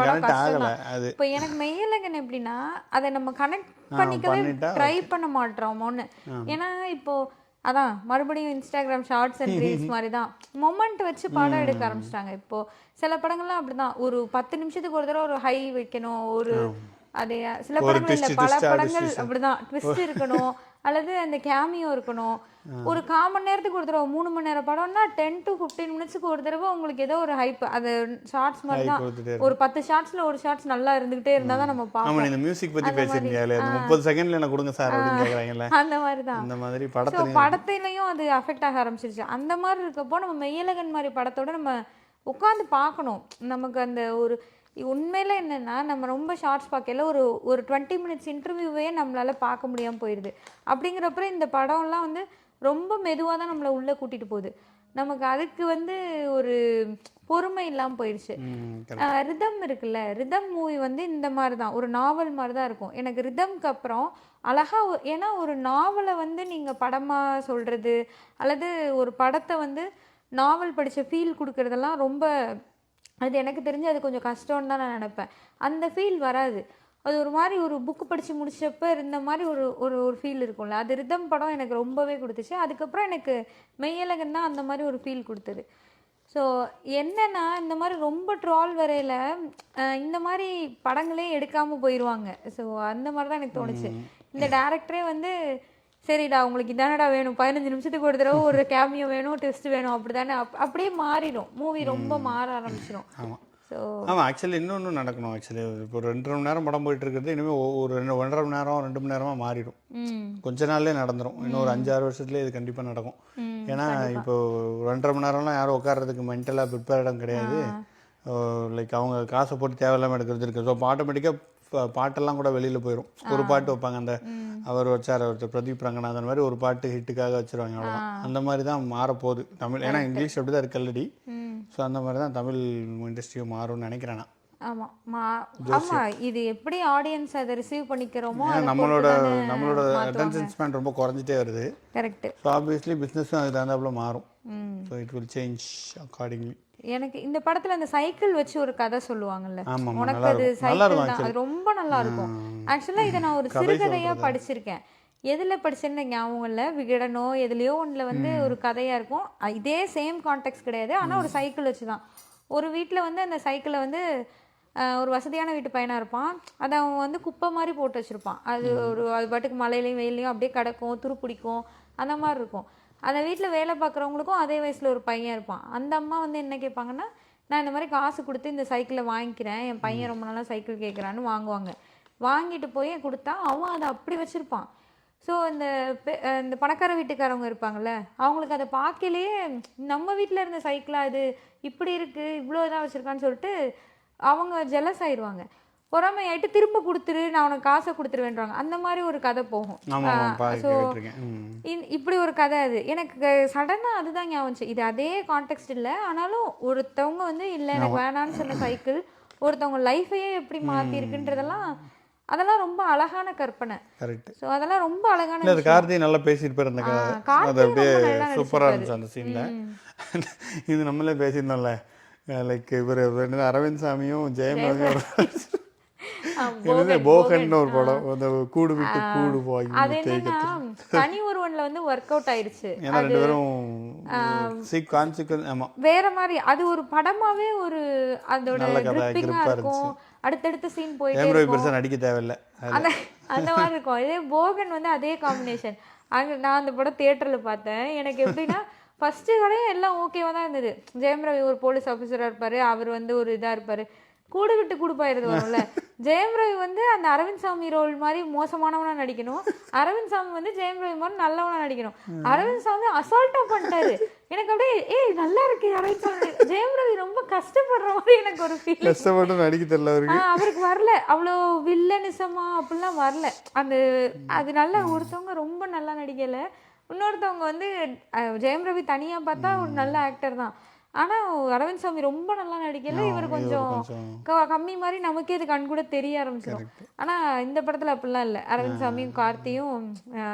கனெக்ட் ஆகலை. அது இப்போ எனக்கு மெய்யழகன் எப்படின்னா அதை நம்ம கனெக்ட் பண்ணிக்கவே ட்ரை பண்ண மாட்டோம் ஒன்று. ஏன்னா இப்போ அதான் மறுபடியும் இன்ஸ்டாகிராம் ஷார்ட்ஸ் அண்ட் ரீல்ஸ் மாதிரி தான் மொமெண்ட் வச்சு படம் எடுக்க ஆரம்பிச்சிட்டாங்க. இப்போ சில படங்கள்லாம் அப்படிதான், ஒரு 10 நிமிஷத்துக்கு ஒரு தடவை ஒரு ஹை வைக்கணும், ஒரு அதே சில படங்கள் இல்லை பல படங்கள் அப்படிதான் ட்விஸ்ட் இருக்கணும், அல்லது அந்த கேமியோ இருக்கணும். ஒரு 1/4 மணி நேரத்துக்கு ஒரு தடவை 3 மணி நேரம் படம்னா 10 to 15 மினிட்ஸ்க்கு ஒரு தடவை உங்களுக்கு ஏதோ ஒரு ஹைப். அது ஷார்ட்ஸ் மாதிரி தான், ஒரு 10 ஷார்ட்ஸ்ல ஒரு ஷார்ட்ஸ் நல்லா இருந்துகிட்டே இருந்தா தான் நம்ம பார்ப்போம். இந்த மியூசிக் பத்தி பேசிருக்கீங்க, 30 செகண்ட்ல என்ன கொடுங்க சார் அப்படின்னு கேக்குறாங்கல்ல, அந்த மாதிரி தான். அந்த மாதிரி படத்திலையும் அது அஃபெக்ட் ஆக ஆரம்பிச்சிருச்சு. அந்த மாதிரி இருக்கப்போ நம்ம மெய்யழகன் மாதிரி படத்தோட நம்ம உட்காந்து பார்க்கணும். நமக்கு அந்த ஒரு உண்மையில என்னன்னா நம்ம ரொம்ப ஷார்ட்ஸ் பார்க்கல, ஒரு 20 மினிட்ஸ் இன்டர்வியூவே நம்மளால பார்க்க முடியாமல் போயிடுது. அப்படிங்கிறப்ப இந்த படம்லாம் வந்து ரொம்ப மெதுவாக தான் நம்மளை உள்ளே கூட்டிகிட்டு போகுது. நமக்கு அதுக்கு வந்து ஒரு பொறுமை இல்லாமல் போயிடுச்சு. ரிதம் இருக்குல்ல, ரிதம் மூவி வந்து இந்த மாதிரி தான், ஒரு நாவல் மாதிரி தான் இருக்கும். எனக்கு ரிதம்க்கு அப்புறம் அழகாக, ஏன்னா ஒரு நாவலை வந்து நீங்கள் படமாக சொல்கிறது அல்லது ஒரு படத்தை வந்து நாவல் படித்த ஃபீல் கொடுக்குறதெல்லாம் ரொம்ப, அது எனக்கு தெரிஞ்சு அது கொஞ்சம் கஷ்டம்னு தான் நான் நினைப்பேன். அந்த ஃபீல் வராது. அது ஒரு மாதிரி ஒரு புக்கு படித்து முடிச்சப்போ இருந்த மாதிரி ஒரு ஃபீல் இருக்கும்ல, அது ரிதம் படம் எனக்கு ரொம்பவே கொடுத்துச்சு. அதுக்கப்புறம் எனக்கு மெய்யழகன் தான் அந்த மாதிரி ஒரு ஃபீல் கொடுத்தது. ஸோ என்னென்னா இந்த மாதிரி ரொம்ப ட்ரால் வரையில் இந்த மாதிரி படங்களே எடுக்காமல் போயிடுவாங்க. ஸோ அந்த மாதிரி தான் எனக்கு தோணுச்சு. இந்த டேரக்டரே வந்து சரிடா உங்களுக்கு இதானடா வேணும், 15 நிமிஷத்துக்கு ஒரு தடவை ஒரு கேமியோ வேணும், டெஸ்ட் வேணும், அப்படி தானே அப்படியே மாறிடும் மூவி, ரொம்ப மாற ஆரம்பிச்சிடும். ஸோ ஆமாம், ஆக்சுவலி இன்னொன்று நடக்கணும். ஆக்சுவலி இப்போ 2.5 மணி நேரம் படம் போயிட்டு இருக்கிறது இனிமேல் ஒரு 1.5 மணி நேரம் 2 மணி நேரமாக மாறிடும். கொஞ்ச நாள்லேயே நடந்துடும். இன்னும் ஒரு 5-6 வருஷத்துலேயே இது கண்டிப்பாக நடக்கும். ஏன்னா இப்போ 2.5 மணி நேரம்லாம் யாரும் உட்கார்றதுக்கு மென்டலாக ப்ரிப்பேர்டும் கிடையாது. லைக் அவங்க காசை போட்டு தேவையில்லாமல் எடுக்கிறது இருக்குது. ஸோ ஆட்டோமேட்டிக்காக பாட்டெல்லாம் கூட வெளியில் போயிடும். ஒரு பாட்டு வைப்பாங்க, அந்த அவர் வச்சார் ஒருத்தர் பிரதீப் ரங்கநாதன் மாதிரி ஒரு பாட்டு ஹிட்டுக்காக வச்சுருவாங்க, அவ்வளோதான். அந்த மாதிரி தான் மாறப்போகுது தமிழ். ஏன்னா இங்கிலீஷ் அப்படி தான் இருக்கு ஆல்ரெடி. ஸோ அந்த மாதிரி தான் தமிழ் இண்டஸ்ட்ரியும் மாறும்னு நினைக்கிறேன் நான். ஆமாம், இது எப்படி ஆடியன்ஸ் அதை ரிசீவ் பண்ணிக்கிறோமோ, நம்மளோட அட்டென்ஷன் ஸ்பேன் ரொம்ப குறைஞ்சிட்டே வருது. கரெக்ட். ஸோ ஆப்வியஸ்லி பிஸ்னஸும் அது தகுந்தாப்புல மாறும். So it will change accordingly. எனக்கு இந்த படத்துல அந்த சைக்கிள் வச்சு ஒரு கதை சொல்லுவாங்கல்ல, உனக்கு அது சைக்கிள் தான், அது ரொம்ப நல்லா இருக்கும். ஆக்சுவலா இதை நான் ஒரு சிறுகதையா படிச்சிருக்கேன். எதில் படிச்சேன்னு ஞாபகம் இல்லை, விகடனோ எதுலையோ ஒன்றில் வந்து ஒரு கதையாக இருக்கும். இதே சேம் கான்டெக்ட் கிடையாது, ஆனால் ஒரு சைக்கிள் வச்சு தான். ஒரு வீட்டில் வந்து அந்த சைக்கிளை வந்து ஒரு வசதியான வீட்டு பையனாக இருப்பான், அதை அவன் வந்து குப்பை மாதிரி போட்டு வச்சுருப்பான். அது அது பாட்டுக்கு மழையிலையும் வெயிலையும் அப்படியே கிடக்கும், துருப்பிடிக்கும், அந்த மாதிரி இருக்கும். அந்த வீட்டில் வேலை பார்க்குறவங்களுக்கும் அதே வயசில் ஒரு பையன் இருப்பான். அந்த அம்மா வந்து என்ன கேட்பாங்கன்னா, நான் இந்த மாதிரி காசு கொடுத்து இந்த சைக்கிளை வாங்கிக்கிறேன், என் பையன் ரொம்ப நாளாக சைக்கிள் கேட்குறான்னு வாங்குவாங்க. வாங்கிட்டு போய் கொடுத்தா அவன் அதை அப்படி வச்சுருப்பான். ஸோ இந்த பணக்கார வீட்டுக்காரவங்க இருப்பாங்கள்ல, அவங்களுக்கு அதை பார்க்கலையே நம்ம வீட்டில் இருந்த சைக்கிளாக இது இப்படி இருக்குது, இவ்வளோ இதாக வச்சுருக்கான்னு சொல்லிட்டு அவங்க ஜெலஸ் ஆயிடுவாங்க. பொறாமையாயிட்டு திரும்ப கொடுத்துரு, நான் உனக்கு காசை கொடுத்துருவேன்றாங்க. அந்த மாதிரி ஒரு கதை போகும். ஸோ இப்படி ஒரு கதை. அது எனக்கு சடனாக அதுதான் ஞாபகம். இது அதே கான்டெக்ட் இல்லை, ஆனாலும் ஒருத்தவங்க வந்து இல்லை எனக்கு வேணான்னு சொன்ன சைக்கிள் ஒருத்தவங்க லைஃபையே எப்படி மாற்றிருக்குன்றதெல்லாம், அதெல்லாம் ரொம்ப அழகான கற்பனை. கரெக்ட். ஸோ அதெல்லாம் ரொம்ப அழகான. கார்த்தி நல்லா பேசியிருப்பார் அந்த கதை, அது அப்படியே சூப்பராக இருந்துச்சு அந்த சீனில். இது நம்மளே பேசியிருந்தோம்ல, லைக் இவர் அரவிந்த் சாமியும் ஜெயம் போகன் ஒரு படம், அந்த கூடு விட்டு கூடு போய் அது என்னன்னா தனி ஒருவன்ல வந்து ஒர்க் அவுட் ஆயிடுச்சு. ஏன்னா ரெண்டு பேரும் கான்சிக்வன்ஸ் ஆமா வேற மாதிரி. அது ஒரு படமாவே ஒரு அதோட கிரிப்பிங்கா இருக்கும். அடுத்தடுத்த சீன் போயிட்டே இருக்கும். பெருசா நடிக்க தேவையில்லை, அந்த மாதிரி இருக்கும். இதே போகன் வந்து அதே காம்பினேஷன். அங்கே நான் அந்த படம் தியேட்டர்ல பார்த்தேன். எனக்கு எப்படின்னா ஃபர்ஸ்ட் வரையும் எல்லாம் ஓகேவா தான் இருந்தது. ஜெயம் ரவி ஒரு போலீஸ் ஆஃபீஸரா இருப்பாரு, அவர் வந்து ஒரு இதா இருப்பாரு. கூடு விட்டு கூடு போயிருது வரும்ல, ஜெயம் ரவி வந்து அந்த அரவிந்த் சாமி ரோல் மாதிரி மோசமானவனா நடிக்கணும், அரவிந்த் சாமி வந்து ஜெயம் ரவி மாதிரி நல்லவனா நடிக்கணும். அரவிந்த் சாமி அசால்ட்டா பண்ணிட்டாரு. எனக்கு அப்படியே ஏய் நல்லா இருக்கு அரவிந்த் சாமி. ஜெயம் ரவி ரொம்ப கஷ்டப்படுற மாதிரி எனக்கு ஒரு ஃபீல். கஷ்டப்பட்டு நடிக்க தெரியல அவருக்கு. அவருக்கு வரல அவ்வளோ வில்லனிசமா அப்படிலாம் வரல. அந்த அது நல்லா ஒருத்தவங்க ரொம்ப நல்லா நடிக்கல, இன்னொருத்தவங்க வந்து ஜெயம் ரவி தனியா பார்த்தா ஒரு நல்ல ஆக்டர் தான். ஆனா அரவிந்த் சாமி ரொம்ப நல்லா நடிக்கல, இவர் கொஞ்சம் கம்மி மாதிரி நமக்கே இது கண் கூட தெரிய ஆரம்பிச்சிடும். ஆனா இந்த படத்துல அப்படிலாம் இல்ல, அரவிந்த் சாமியும் கார்த்தியும்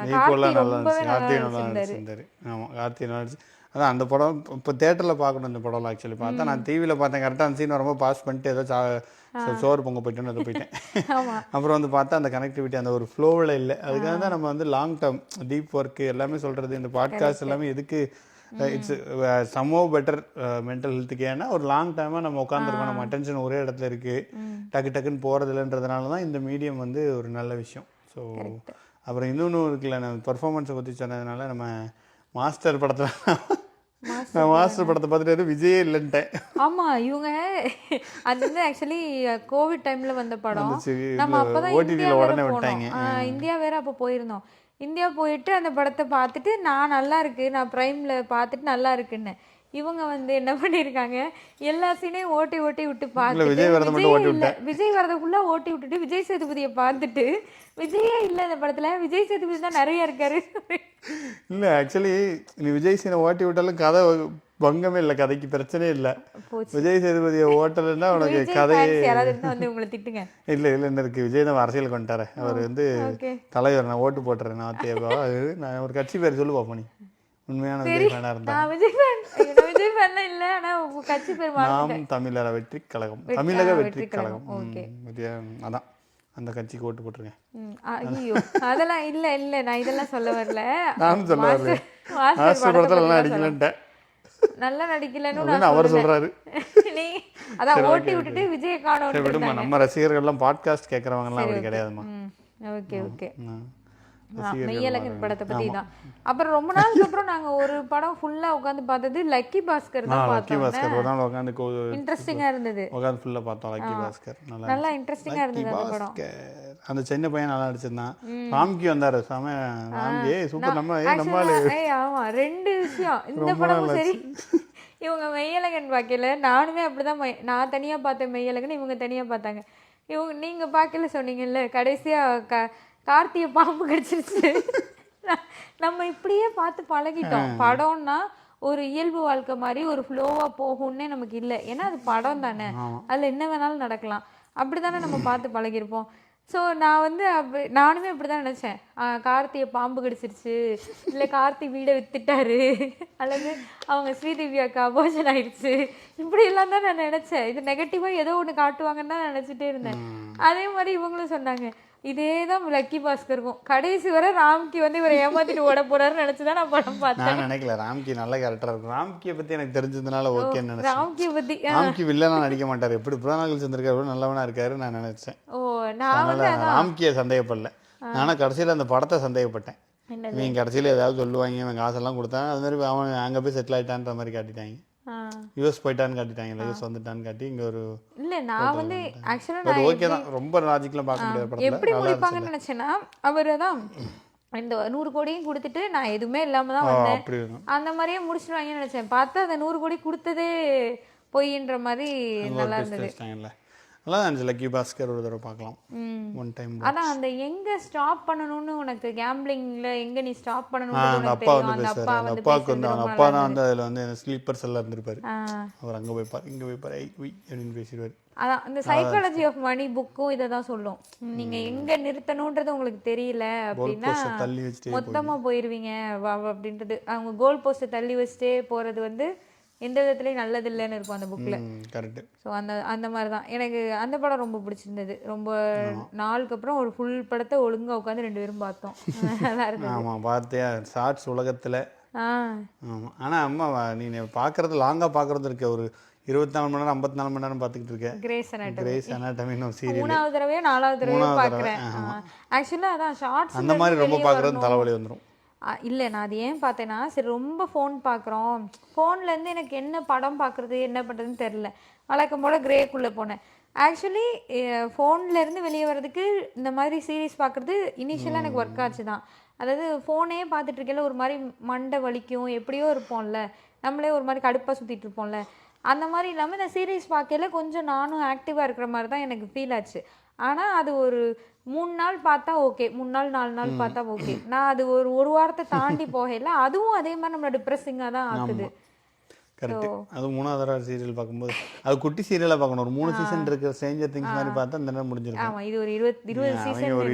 ரொம்பவே நல்லா நடிச்சிருந்தாரு. ஆமா கார்த்தி நடிச்சு அதான் அந்த படம் இப்போ தேட்டரில் பார்க்கணும். இந்த படம் ஆக்சுவலி பார்த்தா நான் டிவியில் பார்த்தேன், கரெக்டாக அந்த சீன் வரும்போது பாஸ் பண்ணிட்டு ஏதோ சோறு பொங்க போயிட்டோன்னு அதை போயிட்டேன். அப்புறம் வந்து பார்த்தா அந்த கனெக்டிவிட்டி அந்த ஒரு ஃப்ளோவில் இல்லை. அதுக்காக தான் நம்ம வந்து லாங் டேர்ம் டீப் ஒர்க்கு எல்லாமே சொல்கிறது. இந்த பாட்காஸ்ட் எல்லாமே எதுக்கு இட்ஸ் சம்ஹவ் பெட்டர் மென்டல் ஹெல்த்துக்கு. ஏன்னா ஒரு லாங் டைமாக நம்ம உட்காந்துருக்கோம், நம்ம அட்டென்ஷன் ஒரே இடத்துல இருக்குது, டக்கு டக்குன்னு போகிறது இல்லைன்றதுனால தான் இந்த மீடியம் வந்து ஒரு நல்ல விஷயம். ஸோ அப்புறம் இன்னொன்று இருக்குல்ல, நான் பர்ஃபார்மன்ஸை பற்றி சொன்னதுனால நம்ம மாஸ்டர் படத்தில் நான் மாஸ்டர் படத்தை பார்த்துட்டு விஜயே இல்லைன்ட்டேன். ஆமா இவங்க அது வந்து ஆக்சுவலி கோவிட் டைம்ல வந்த படம். நம்ம அப்பதான் ஓடிடியில் உடனே விட்டாங்க. இந்தியா வேற அப்போ போயிருந்தோம். இந்தியா போயிட்டு அந்த படத்தை பார்த்துட்டு நான் நல்லா இருக்கு, நான் பிரைம்ல பார்த்துட்டு நல்லா இருக்குன்னு, இவங்க வந்து என்ன பண்ணிருக்காங்க எல்லா சீனையும் ஓட்டி ஓட்டி விட்டு பார்த்துட்டு விஜய் வரதுக்குள்ள ஓட்டி விட்டுட்டு விஜய் சேதுபதியை பார்த்துட்டு விஜயே இல்லை இந்த படத்துல, விஜய் சேதுபதி தான் நிறைய இருக்காரு. இல்லை ஆக்சுவலி நீ விஜய் சீனை ஓட்டி விட்டாலும் கதை பங்கமே இல்லை, கதைக்கு பிரச்சனையே இல்லை. விஜய் சேதுபதியை ஓட்டலைன்னா உனக்கு கதையே வந்து உங்களை திட்டுங்க. இல்லை இல்லை என்ன இருக்கு, விஜய் தான் அரசியல் கொண்டாரு. அவர் வந்து தலைவர், நான் ஓட்டு போட்டுறேன், நான் தேவா நான் ஒரு கட்சி பேர் சொல்லு பாப்போம். நீ உண்மையான விஜய் ஃபேனா இருந்தா? விஜய் ஃபேன் இல்ல, ஆனா கட்சி பேர் நாம் தமிழர வெற்றி கழகம், தமிழக வெற்றி கழகம். அதான் அந்த கட்சிக்கு ஓட்டு போட்டுருங்க. ஐயோ அதெல்லாம் இல்ல இல்ல, நான் இதெல்லாம் சொல்ல வரல. நானும் சொல்ல வரல, மாஸ்டர் படத்துல எல்லாம் அடிக்கலன்ட்டேன், நல்லா நடிக்கலன்னு அவர் சொல்றாரு. நீ அதான் ஓட்டி விட்டுட்டு விஜய் காணோம் விடுமா. நம்ம ரசிகர்கள் எல்லாம் பாட்காஸ்ட் கேட்கறவங்க எல்லாம் அப்படி கிடையாதுமா. Okay okay. மெய்யழகன் படத்தை பத்தி தான். அப்புறம் ரொம்ப நாளுக்கு அப்புறம் நாங்க ஒரு படம் ஃபுல்லா உட்காந்து பார்த்தது லக்கி பாஸ்கர் தான் பார்த்தோம். இன்ட்ரெஸ்டிங்கா இருந்தது, உட்காந்து ஃபுல்லா பார்த்தோம். லக்கி பாஸ்கர் நல்லா இன்ட்ரெஸ்டிங்கா இருந்தது அந்த படம். அந்த சின்ன பையன் நல்லா நடிச்சிருந்தான். ராம்கி வந்தாரு, செம ராம்கி சூப்பர். நம்மால ஆமா ரெண்டு விஷயம் இந்த படமும் சரி. இவங்க மெய்யழகன் பார்க்கல, நானுமே அப்படிதான், நான் தனியா பார்த்தேன் மெய்யழகன், இவங்க தனியா பார்த்தாங்க. இவங்க நீங்க பார்க்கல சொன்னீங்கல்ல, கடைசியா கார்த்தியை பாம்பு கடிச்சிருச்சு. நம்ம இப்படியே பார்த்து பழகிட்டோம். படம்னா ஒரு இயல்பு வாழ்க்கை மாதிரி ஒரு ஃப்ளோவா போகும்னே நமக்கு இல்லை, ஏன்னா அது படம் தானே, அதுல என்ன வேணாலும் நடக்கலாம், அப்படித்தானே நம்ம பார்த்து பழகிருப்போம். ஸோ நான் வந்து நானுமே அப்படிதான் நினைச்சேன், கார்த்தியை பாம்பு கடிச்சிருச்சு, இல்லை கார்த்தி வீடை வித்துட்டாரு, அல்லது அவங்க ஸ்ரீதிவ்யாக்கு அபோஷன் ஆயிடுச்சு, இப்படி எல்லாம் தான் நான் நினைச்சேன். இது நெகட்டிவா ஏதோ ஒன்று காட்டுவாங்கன்னு தான் நினைச்சிட்டே இருந்தேன். அதே மாதிரி இவங்களும் சொன்னாங்க இதேதான் லக்கி பாஸ்கருக்கும். கடைசி வரை ராம்கி வந்து இவரை ஏமாத்திட்டு ஓட போறாருன்னு நினைச்சுதான் நான் படம் பார்த்தேன். நான் நினைக்கல ராம்கி நல்ல கேரக்டரா இருக்கும். ராம்கியை பத்தி எனக்கு தெரிஞ்சதுனால ஓகே நினைச்சேன். ராம்கியை பத்தி ராம்கி வில்லனா நடிக்க மாட்டாரு, எப்படி புராணங்கள் சந்திருக்காரு நல்லவனா இருக்காரு நான் நினைச்சேன். நான் ராம்கியை சந்தேகப்படல, நானும் கடைசியில அந்த படத்தை சந்தேகப்பட்டேன். இவங்க கடைசியில ஏதாவது சொல்லுவாங்க, இவன் காசெல்லாம் கொடுத்தான், அது மாதிரி அவன் அங்க போய் செட்டில் ஆயிட்டான்ற மாதிரி காட்டிட்டாங்க. யூஎஸ் போயிட்டான்னு காட்டிட்டாங்க, யூஎஸ் வந்துட்டான்னு காட்டி இங்க ஒரு இல்ல. நான் வந்து ஆக்சுவலா ஓகே தான், ரொம்ப லாஜிக்கலா பார்க்க முடியாது படத்துல. எப்படி முடிப்பாங்கன்னு நினைச்சேன்னா, அவரு தான் இந்த 100 கோடியும் கொடுத்துட்டு நான் எதுவுமே இல்லாம தான் வந்தேன் அந்த மாதிரியே முடிச்சிருவாங்கன்னு நினைச்சேன். பார்த்தா அந்த 100 கோடி கொடுத்ததே பொய்ன்ற மாதிரி நல்லா இருந்தது. நல்லா இருந்துச்சு. லக்கி பாஸ்கர் ஒரு தடவை பார்க்கலாம் ஒன் டைம். அதான் அந்த எங்க ஸ்டாப் பண்ணணும்னு உனக்கு கேம்பிளிங்ல எங்க நீ ஸ்டாப் பண்ணணும்னு அந்த அப்பா வந்து பேசுறாரு. அந்த அப்பாவுக்கு வந்து அந்த அப்பா தான் வந்து அதுல வந்து ஸ்லீப்பர் செல்ல இருந்திருப்பாரு. அவர் அங்க போய் பாரு இங்க போய் பாரு அப்படின்னு பேசிடுவாரு. அதான் இந்த சைக்காலஜி ஆஃப் மணி புக்கும் இதை தான் சொல்லும். நீங்க எங்க நிறுத்தணும்ன்றது உங்களுக்கு தெரியல அப்படின்னா மொத்தமா போயிருவீங்க அப்படின்றது. அவங்க கோல் போஸ்ட்டை தள்ளி வச்சுட்டே போறது வந்து எந்த விதத்துலையும் நல்லது இல்லைன்னு இருக்கும் அந்த புக்கில். கரெக்ட். ஸோ அந்த மாதிரி தான் எனக்கு அந்த படம் ரொம்ப பிடிச்சிருந்தது. ரொம்ப நாளுக்கு அப்புறம் ஒரு ஃபுல் படத்தை ஒழுங்காக உட்காந்து 2 பேரும் பார்த்தோம். நல்லா இருக்கு. ஆமாம் பார்த்தியா ஷார்ட்ஸ் உலகத்தில். ஆமாம். ஆனால் அம்மா நீ பார்க்குறது லாங்காக பார்க்குறது இருக்க ஒரு 24 மணி நேரம் 54 மணி நேரம் பார்த்துக்கிட்டு இருக்கேன். கிரேஸ் அனாட்டமின்னு ஒரு சீரியல் 3வது தடவையோ 4வது தடவையோ பார்க்குறேன். ஆக்சுவலாக அதான் ஷார்ட்ஸ் அந்த மாதிரி ரொம்ப பார்க்குறது தலைவலி வந்துடும். இல்லை நான் அது ஏன் பார்த்தேன்னா, சரி ரொம்ப ஃபோன் பார்க்குறோம், ஃபோன்லேருந்து எனக்கு என்ன படம் பார்க்குறது என்ன பண்ணுறதுன்னு தெரில. வழக்கம் போல் கிரேக்குள்ளே போனேன். ஆக்சுவலி ஃபோன்லேருந்து வெளியே வர்றதுக்கு இந்த மாதிரி சீரீஸ் பார்க்குறது இனிஷியலாக எனக்கு ஒர்க் ஆச்சு தான். அதாவது ஃபோனே பார்த்துட்டு இருக்கையில ஒரு மாதிரி மண்டை வலிக்கும், எப்படியோ இருப்போம்ல, நம்மளே ஒரு மாதிரி கடுப்பாக சுற்றிட்டு இருப்போம்ல. அந்த மாதிரி இல்லாமல் இந்த சீரீஸ் பார்க்கையில கொஞ்சம் நானும் ஆக்டிவாக இருக்கிற மாதிரி தான் எனக்கு ஃபீல் ஆச்சு. ஆனால் அது ஒரு 3 நாள் பார்த்தா ஓகே, 3 நாள் 4 நாள் பார்த்தா ஓகே. நான் அது ஒரு வாரத்தை தாண்டி போகையில் அதுவும் அதே மாதிரி நம்மளை டிப்ரெஸிங்காக தான் ஆக்குது. கரெக்ட். அது 3வது தடவை சீரியல் பார்க்கும்போது அது குட்டி சீரியலாக பார்க்கணும். ஒரு 3 சீசன் இருக்கிற ஸ்ட்ரேஞ்சர் திங்ஸ் மாதிரி பார்த்தா அந்த நேரம் முடிஞ்சிருக்கும். ஆமாம், இது ஒரு 20 சீசன் ஒரு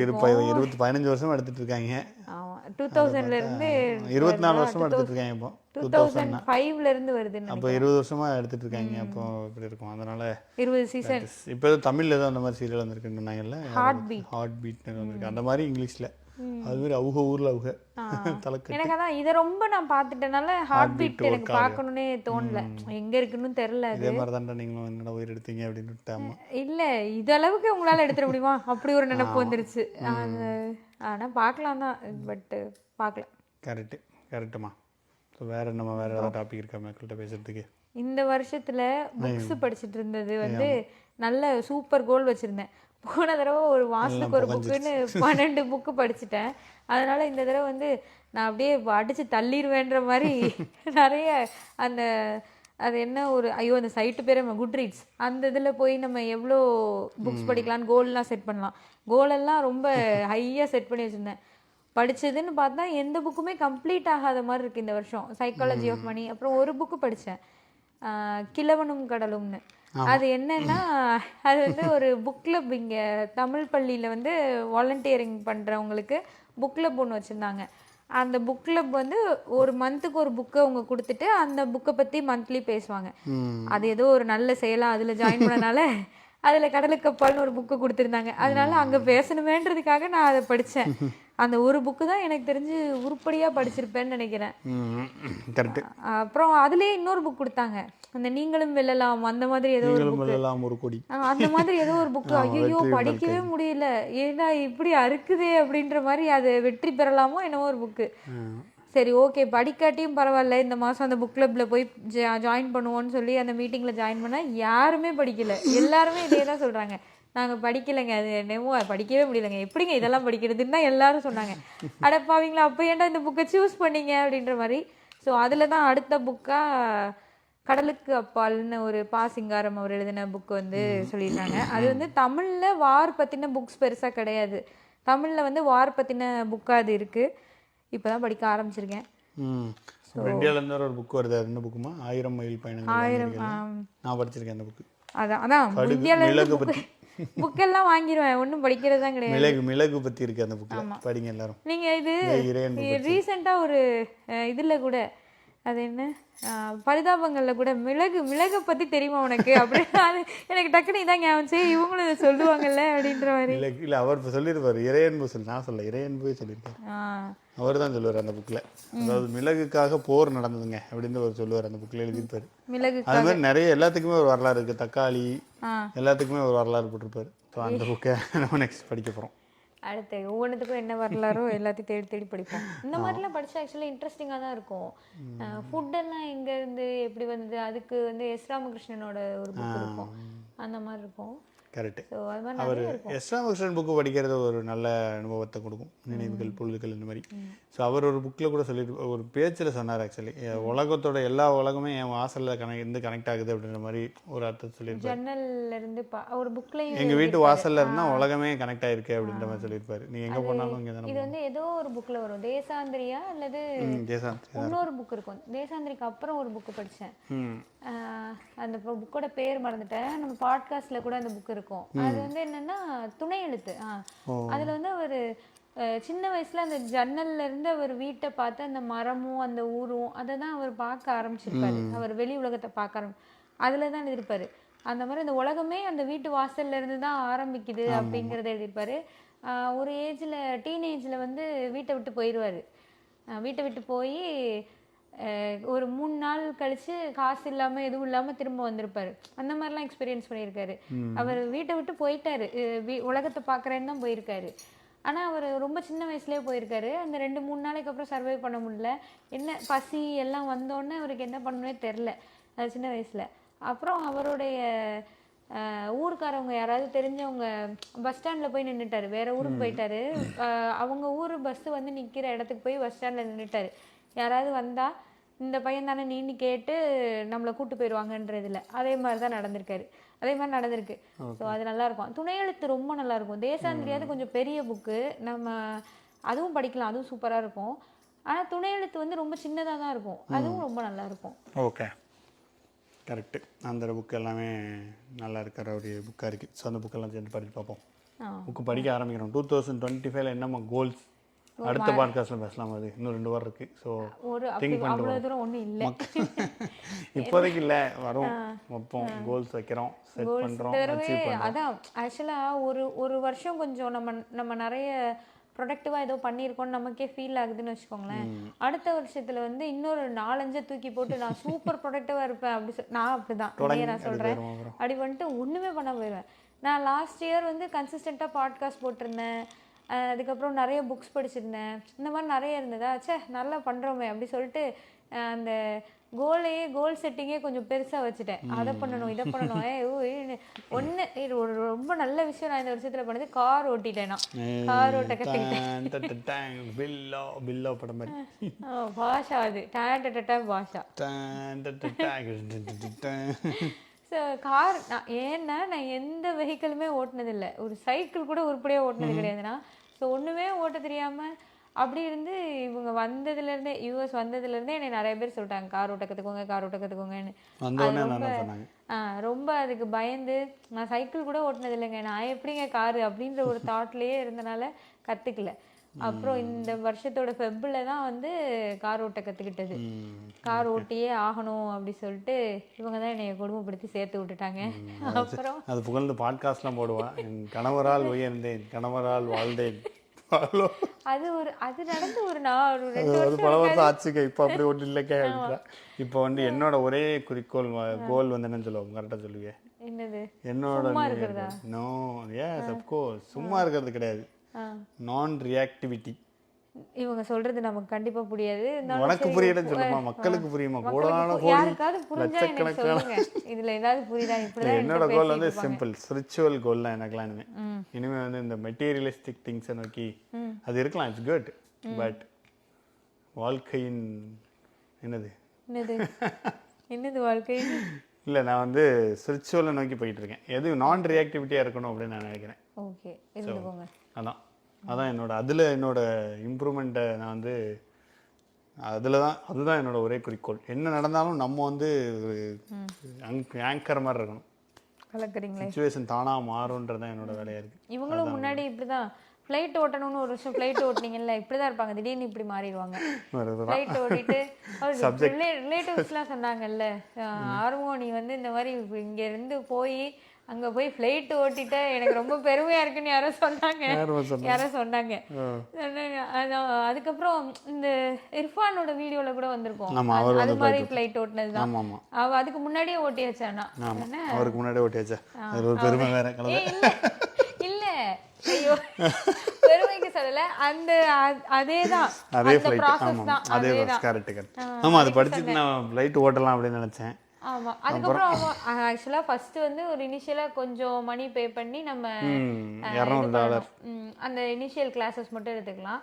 15 வருஷமா எடுத்துட்டு இருக்காங்க. ஆமாம், 2000லேருந்து 24 வருஷமா எடுத்துட்டு இருக்காங்க. இப்போ 2005லேருந்து வருது. அப்போ 20 வருஷமா எடுத்துட்டு இருக்காங்க. அப்போ இப்படி இருக்கும். அதனால 20 சீசன். இப்போ தமிழ்ல ஏதோ அந்த மாதிரி சீரியல் வந்திருக்குன்னு சொன்னாங்கல்ல, ஹார்ட் பீட் வந்திருக்கு. அந்த மாதிரி இங்கிலீஷ்ல அது மாதிரி அவங்க ஊர்ல அவங்க தலக்கு. எனக்கு அதான் இதை ரொம்ப நான் பார்த்துட்டனால ஹார்ட் பீட் எனக்கு பார்க்கணுன்னே தோணல. எங்க இருக்குன்னு தெரியல. இதே மாதிரி தான்டா நீங்களும் என்னோட உயிர் எடுத்தீங்க அப்படின்னு விட்டாமா. இல்ல இதளவுக்கு உங்களால எடுத்துட முடியுமா அப்படி ஒரு நினைப்பு வந்துருச்சு. ஆனா பார்க்கலாம் தான், பட் பார்க்கல. கரெக்டுமா. ஸோ வேற ஏதாவது டாபிக் இருக்கா மக்கள்கிட்ட பேசுறதுக்கு? இந்த வருஷத்துல புக்ஸ் படிச்சுட்டு இருந்தது வந்து நல்ல சூப்பர் கோல் வச்சிருந்தேன். போன தடவை ஒரு மாதத்துக்கு ஒரு புக்குன்னு 12 புக்கு படிச்சுட்டேன். அதனால இந்த தடவை வந்து நான் அப்படியே அடிச்சு தள்ளிடுவேன்ற மாதிரி நிறைய அந்த அது என்ன ஒரு அந்த சைட்டு பேர் குட் ரீட்ஸ், அந்த இதில் போய் நம்ம எவ்வளோ புக்ஸ் படிக்கலான்னு கோல்லாம் செட் பண்ணலாம். கோலெல்லாம் ரொம்ப ஹையாக செட் பண்ணி வச்சுருந்தேன். படித்ததுன்னு பார்த்தா எந்த புக்குமே கம்ப்ளீட் ஆகாத மாதிரி இருக்குது இந்த வருஷம். Psychology of money. அப்புறம் ஒரு புக்கு படித்தேன், கிழவனும் கடலும்னு. அது என்னன்னா அது வந்து ஒரு புக் கிளப், இங்கே தமிழ் பள்ளியில் வந்து வாலண்டியரிங் பண்ணுறவங்களுக்கு புக் கிளப் ஒன்று வச்சுருந்தாங்க. அந்த புக் கிளப் வந்து ஒரு மந்த்துக்கு ஒரு புக்கை அவங்க கொடுத்துட்டு அந்த புக்கை பற்றி மந்த்லி பேசுவாங்க. அது ஏதோ ஒரு நல்ல செயலாக அதில் ஜாயின் பண்ணனால அதில் கடலுக்கப்பால்னு ஒரு புக்கு கொடுத்துருந்தாங்க. அதனால அங்கே பேசணுமேன்றதுக்காக நான் அதை படித்தேன். அந்த ஒரு புக்கு தான் எனக்கு தெரிஞ்சு உருப்படியாக படிச்சிருப்பேன்னு நினைக்கிறேன். அப்புறம் அதுலேயே இன்னொரு புக் கொடுத்தாங்க, அந்த நீங்களும் வெல்லலாம் அந்த மாதிரி ஏதோ ஒரு புக்கு. அந்த மாதிரி ஏதோ ஒரு புக்கு. ஐயோ படிக்கவே முடியல, ஏன்னா இப்படி அறுக்குதே அப்படின்ற மாதிரி. அது வெற்றி பெறலாமோ என்னவோ ஒரு புக்கு. சரி ஓகே, படிக்காட்டியும் பரவாயில்ல, இந்த மாதம் அந்த புக் கிளப்பில் போய் ஜாயின் பண்ணுவோன்னு சொல்லி அந்த மீட்டிங்கில் ஜாயின் பண்ணால் யாருமே படிக்கலை. எல்லாருமே இதே தான் சொல்கிறாங்க, நாங்கள் படிக்கலைங்க, அது என்னமோ படிக்கவே முடியலைங்க, எப்படிங்க இதெல்லாம் படிக்கிறதுன்னு தான் எல்லாரும் சொன்னாங்க. அடப்பாவீங்களா, அப்போ ஏன்டா இந்த புக்கை சூஸ் பண்ணீங்க அப்படின்ற மாதிரி. ஸோ அதில் தான் அடுத்த புக்காக கடலுக்கு அப்பால்னு ஒரு சிங்காரம் அவர் எழுதின புக்கு வந்து சொல்லியிருக்காங்க. அது வந்து தமிழில் வார் பற்றின புக்ஸ் பெருசாக கிடையாது, தமிழில் வந்து வார் பற்றின புக்காக அது இருக்குது. இப்போ தான் படிக்க ஆரம்பிச்சிருக்கேன். இந்தியாவிலேருந்து ஒரு புக் வருது, அது என்ன புக்குமா? 1000 மைல் பயணம். 1000 நான் படிச்சிருக்கேன் அந்த புக்கு. அதான் இந்தியாவிலேருந்து புக்கெல்லாம் வாங்கிடுவேன், ஒன்றும் படிக்கிறது தான் கிடையாது. மிளகு பற்றி இருக்கு அந்த புக்கில், படிங்க எல்லாரும். நீங்கள் இது ரீசெண்டாக ஒரு இதில் கூட, அது என்ன பரிதாபங்களில் கூட மிளகை பற்றி தெரியுமா உனக்கு அப்படின்னு எனக்கு டக்குனு இதான் ஞாபகம், சரி இவங்களும் இதை சொல்லுவாங்கல்ல அப்படின்ற மாதிரி. இல்லை அவர் இப்போ சொல்லியிருப்பார், இறையன்பு சொல்லி, நான் சொல்ல இறையன்பு சொல்லியிருக்கேன். அவர் தான் சொல்லுவார் அந்த புக்கில். அதாவது மிளகுக்காக போர் நடந்ததுங்க அப்படின்னு அவர் சொல்லுவார், அந்த புக்கில் எழுதியிருப்பார். மிளகு அது மாதிரி நிறைய எல்லாத்துக்குமே ஒரு வரலாறு இருக்குது, தக்காளி எல்லாத்துக்குமே ஒரு வரலாறு போட்டிருப்பார். ஸோ அந்த புக்கை நம்ம நெக்ஸ்ட் படிக்க போகிறோம். அடுத்து ஒவ்வொன்றுத்துக்கும் என்ன வரலாறோ எல்லாத்தையும் தேடி தேடி படிப்போம். இந்த மாதிரிலாம் படித்தா ஆக்சுவலாக இன்ட்ரெஸ்டிங்காக தான் இருக்கும். ஃபுட்டெல்லாம் எங்கேருந்து எப்படி வந்தது, அதுக்கு வந்து எஸ் ராமகிருஷ்ணனோட ஒரு புக் இருக்கும், அந்த மாதிரி இருக்கும். கரெக்ட். அவர் எஸ் ராமகிருஷ்ணன் புக்கு படிக்கிறது ஒரு நல்ல அனுபவத்தை கொடுக்கும், நினைவுகள் பொழுதுகள் இந்த மாதிரி. ஸோ அவர் ஒரு புக்கில் கூட சொல்லிட்டு ஒரு பேச்சில் சொன்னார், ஆக்சுவலி உலகத்தோட எல்லா உலகமே என் வாசலில் இருந்து கனெக்ட் ஆகுது அப்படின்ற மாதிரி ஒரு அர்த்தத்தை சொல்லியிருப்பார். ஜன்னல்ல இருந்து ஒரு புக்லையும் எங்கள் வீட்டு வாசலில் இருந்தால் உலகமே கனெக்ட் ஆகிருக்கு அப்படின்ற மாதிரி சொல்லியிருப்பார். நீங்கள் எங்கே போனாலும் இங்கே தானே. இது வந்து ஏதோ ஒரு புக்கில் வரும், தேசாந்திரியா அல்லது இன்னொரு புக் இருக்கும். தேசாந்திரிக்கு அப்புறம் ஒரு புக்கு படித்தேன், அந்த புக்கோட பேர் மறந்துட்டேன். நம்ம பாட்காஸ்ட்ல கூட அந்த புக் இருக்கும். அது வந்து என்னன்னா துணை எழுத்து. அதுல வந்து ஒரு சின்ன வயசுல அந்த ஜன்னல்ல இருந்து அவர் வீட்டை பார்த்து அந்த மரமும் அந்த ஊரும் அதை தான் அவர் பார்க்க ஆரம்பிச்சிருப்பாரு. அவர் வெளி உலகத்தை பார்க்க அதுலதான் எழுதியிருப்பாரு. அந்த மாதிரி அந்த உலகமே அந்த வீட்டு வாசல்ல இருந்து தான் ஆரம்பிக்குது அப்படிங்கறத எழுதியிருப்பாரு. ஒரு ஏஜ்ல டீனேஜ்ல வந்து வீட்டை விட்டு போயிடுவாரு. வீட்டை விட்டு போய் ஒரு 3 நாள் கழிச்சு காசு இல்லாமல் எதுவும் இல்லாமல் திரும்ப வந்திருப்பாரு. அந்த மாதிரிலாம் எக்ஸ்பீரியன்ஸ் பண்ணியிருக்காரு. அவர் வீட்டை விட்டு போயிட்டாரு, உலகத்தை பார்க்குறேன்னு தான் போயிருக்காரு. ஆனால் அவர் ரொம்ப சின்ன வயசுலேயே போயிருக்காரு. அந்த 2-3 நாளைக்கு அப்புறம் சர்வை பண்ண முடியல, என்ன பசி எல்லாம் வந்தோடனே அவருக்கு என்ன பண்ணணுன்னே தெரில, அது சின்ன வயசில். அப்புறம் அவருடைய ஊருக்காரவங்க யாராவது தெரிஞ்சவங்க பஸ் ஸ்டாண்டில் போய் நின்றுட்டாரு, வேற ஊருக்கு போயிட்டாரு. அவங்க ஊர் பஸ்ஸு வந்து நிற்கிற இடத்துக்கு போய் பஸ் ஸ்டாண்டில் நின்றுட்டாரு. யாராவது வந்தால் இந்த பையன் தானே நீன்னு கேட்டு நம்மளை கூப்பிட்டு போயிடுவாங்கன்றதில்ல. அதே மாதிரி தான் நடந்திருக்காரு, அதே மாதிரி நடந்திருக்கு. ஸோ அது நல்லாயிருக்கும். துணை எழுத்து ரொம்ப நல்லாயிருக்கும். தேசாந்திரியாவது கொஞ்சம் பெரிய புக்கு, நம்ம அதுவும் படிக்கலாம், அதுவும் சூப்பராக இருக்கும். ஆனால் துணை எழுத்து வந்து ரொம்ப சின்னதாக தான் இருக்கும், அதுவும் ரொம்ப நல்லாயிருக்கும். Okay, correct. அந்த புக்கு எல்லாமே நல்லா இருக்கிற ஒரு புக்காக இருக்குது. ஸோ அந்த புக்கெல்லாம் சேர்ந்து படித்து பார்ப்போம். புக்கு படிக்க ஆரம்பிக்கிறோம். 2025 என்னம்மா கோல்ஸ்? அடுத்த பாட்காஸ்ட்டில் பேசலாம். அது இன்னும் 2 வாரம் இருக்குது. ஸோ திங்க் அவ்வளோ தூரம் ஒன்றும் இல்லை, இப்போதைக்கு இல்லை, வரும் வைப்போம், கோல்ஸ் வைக்கிறோம், செட் பண்ணுறோம். அதான் ஆக்சுவலாக ஒரு வருஷம் கொஞ்சம் நம்ம நிறைய ப்ரொடக்டிவாக ஏதோ பண்ணியிருக்கோன்னு நமக்கே ஃபீல் ஆகுதுன்னு வச்சுக்கோங்களேன். அடுத்த வருஷத்தில் வந்து இன்னொரு 4-5 தூக்கி போட்டு நான் சூப்பர் ப்ரொடக்டிவாக இருப்பேன் அப்படி நான் அப்படி தான் நான் சொல்கிறேன். அப்படி வந்துட்டு ஒன்றுமே பண்ண போயிடுவேன். நான் லாஸ்ட் இயர் வந்து கன்சிஸ்டண்ட்டாக பாட்காஸ்ட் போட்டிருந்தேன், அதுக்கப்புறம் நிறைய புக்ஸ் படிச்சிருந்தேன், இந்த மாதிரி நிறைய இருந்ததா. நல்லா பண்ணுறோமே அப்படி சொல்லிட்டு அந்த கோல் செட்டிங்கே கொஞ்சம் பெருசாக வச்சுட்டேன். அதை பண்ணணும், இதை பண்ணணும். ஒரு ரொம்ப நல்ல விஷயம் நான் இந்த வருஷத்தில் பண்ணது, கார் ஓட்டிட்டேன். நான் கார் ஓட்ட கற்றுக்கிட்டேன். பாஷா, அது பாஷா. ஸோ கார் நான் எந்த வெஹிக்கிளுமே ஓட்டினதில்லை, ஒரு சைக்கிள் கூட உருப்படியாக ஓட்டினது கிடையாதுண்ணா. ஸோ ஒன்றுமே ஓட்ட தெரியாமல் அப்படி இருந்து இவங்க வந்ததுலேருந்தே, யூஎஸ் வந்ததுலேருந்தே என்னை நிறைய பேர் சொல்லிட்டாங்க கார் ஓட்ட கற்றுக்கோங்கன்னு. ரொம்ப அதுக்கு பயந்து நான் சைக்கிள் கூட ஓட்டினது இல்லைங்க, நான் எப்படிங்க காரு அப்படின்ற ஒரு தாட்லேயே இருந்தனால கற்றுக்கல. அப்புறம் இந்த வருஷத்தோட ஃபெப்பில் தான் வந்து கார் ஓட்ட கற்றுக்கிட்டது. கார் ஓட்டியே ஆகணும் அப்படி சொல்லிட்டு இவங்க தான் என்னை குடும்பப்படுத்தி சேர்த்து விட்டுட்டாங்க. அப்புறம் அது புகழ்ந்து பாட்காஸ்ட்லாம் போடுவா, என் கணவரால் உயர்ந்தேன், கணவரால் வாழ்ந்தேன். அது நடந்து ஒரு 2 வருஷம் ஆச்சுங்க. இப்போ அப்படி ஒன்றும் இல்லைக்கா. இப்போ வந்து என்னோட ஒரே குறிக்கோள் கோல் வந்து என்னன்னு சொல்லுவோம், கரெக்டாக சொல்லுவீங்க? என்னது? என்னோட நோ எஸ் அஃப்கோர்ஸ், சும்மா இருக்கிறது கிடையாது, நான் ரியாக்டிவிட்டி. இவங்க சொல்றது நமக்கு கண்டிப்பா புரியாது. உனக்கு புரியலன்னு சொல்லுமா, மக்களுக்கு புரியுமா? யாருக்காவது புரிஞ்சா எனக்கு சொல்லுங்க, இதுல ஏதாவது புரியுதா? இப்படிதான் என்னோட கோல் வந்து சிம்பிள் ஸ்பிரிச்சுவல் கோல் தான் எனக்குலாம். இனிமே வந்து இந்த மெட்டீரியலிஸ்டிக் திங்ஸை நோக்கி அது இருக்கலாம், இட்ஸ் குட். பட் வாழ்க்கையின் என்னது வாழ்க்கை இல்லை, நான் வந்து ஸ்பிரிச்சுவலை நோக்கி போயிட்டு இருக்கேன். எது நான் ரியாக்டிவிட்டியாக இருக்கணும் அப்படின்னு நான் நினைக்கிறேன். ஓகே, இருந்துக்கோங்க. அதான் என்னோட இம்ப்ரூவ்மெண்ட்டை நான் வந்து அதுதான் என்னோட ஒரே குறிக்கோள். என்ன நடந்தாலும் நம்ம வந்து ஆங்கர் மாதிரி இருக்கணும். கலக்குறீங்களே, சிச்சுவேஷன் தானாக மாறும்ன்றதான் என்னோட வேலையாக இருக்குது. இவங்களும் முன்னாடி இப்படிதான் ஃப்ளைட் ஓட்டணும்னு ஒரு வருஷம் ஃப்ளைட் ஓட்டினீங்கல்ல, இப்படிதான் இருப்பாங்க, திடீர்னு இப்படி மாறிடுவாங்க. ஃப்ளைட் ஓட்டிட்டு ரிலேட்டிவ்ஸ்லாம் சொன்னாங்கல்ல, ஆர்வம் நீ வந்து இந்த மாதிரி இங்கேருந்து போய் அங்கே போய் ஃப்ளைட் ஓட்டிட்ட எனக்கு ரொம்ப பெருமையாக இருக்குன்னு யாரோ சொன்னாங்க. அதுக்கப்புறம் இந்த இர்ஃபானோட வீடியோவில் கூட வந்திருக்கோம், அது மாதிரி ஃப்ளைட் ஓட்டினது தான். அவள் அதுக்கு முன்னாடியே ஓட்டியாச்சானா? அவருக்கு முன்னாடியே ஓட்டியாச்சா? பெருமை வேற இல்லை, ஐயோ பெருமைக்கு சொல்லல, அதேதான் அதே கரெக்ட். ஆமா, அது படிச்சுட்டு நான் ஃப்ளைட் ஓட்டலாம் அப்படின்னு நினைச்சேன். ஆமா, அதுக்கப்புறம் ஆக்சுவலா ஃபர்ஸ்ட் வந்து ஒரு இனிஷியலா கொஞ்சம் மணி பே பண்ணி நம்ம $200 அந்த இனிஷியல் கிளாஸஸ் மட்டும் எடுத்துக்கலாம்.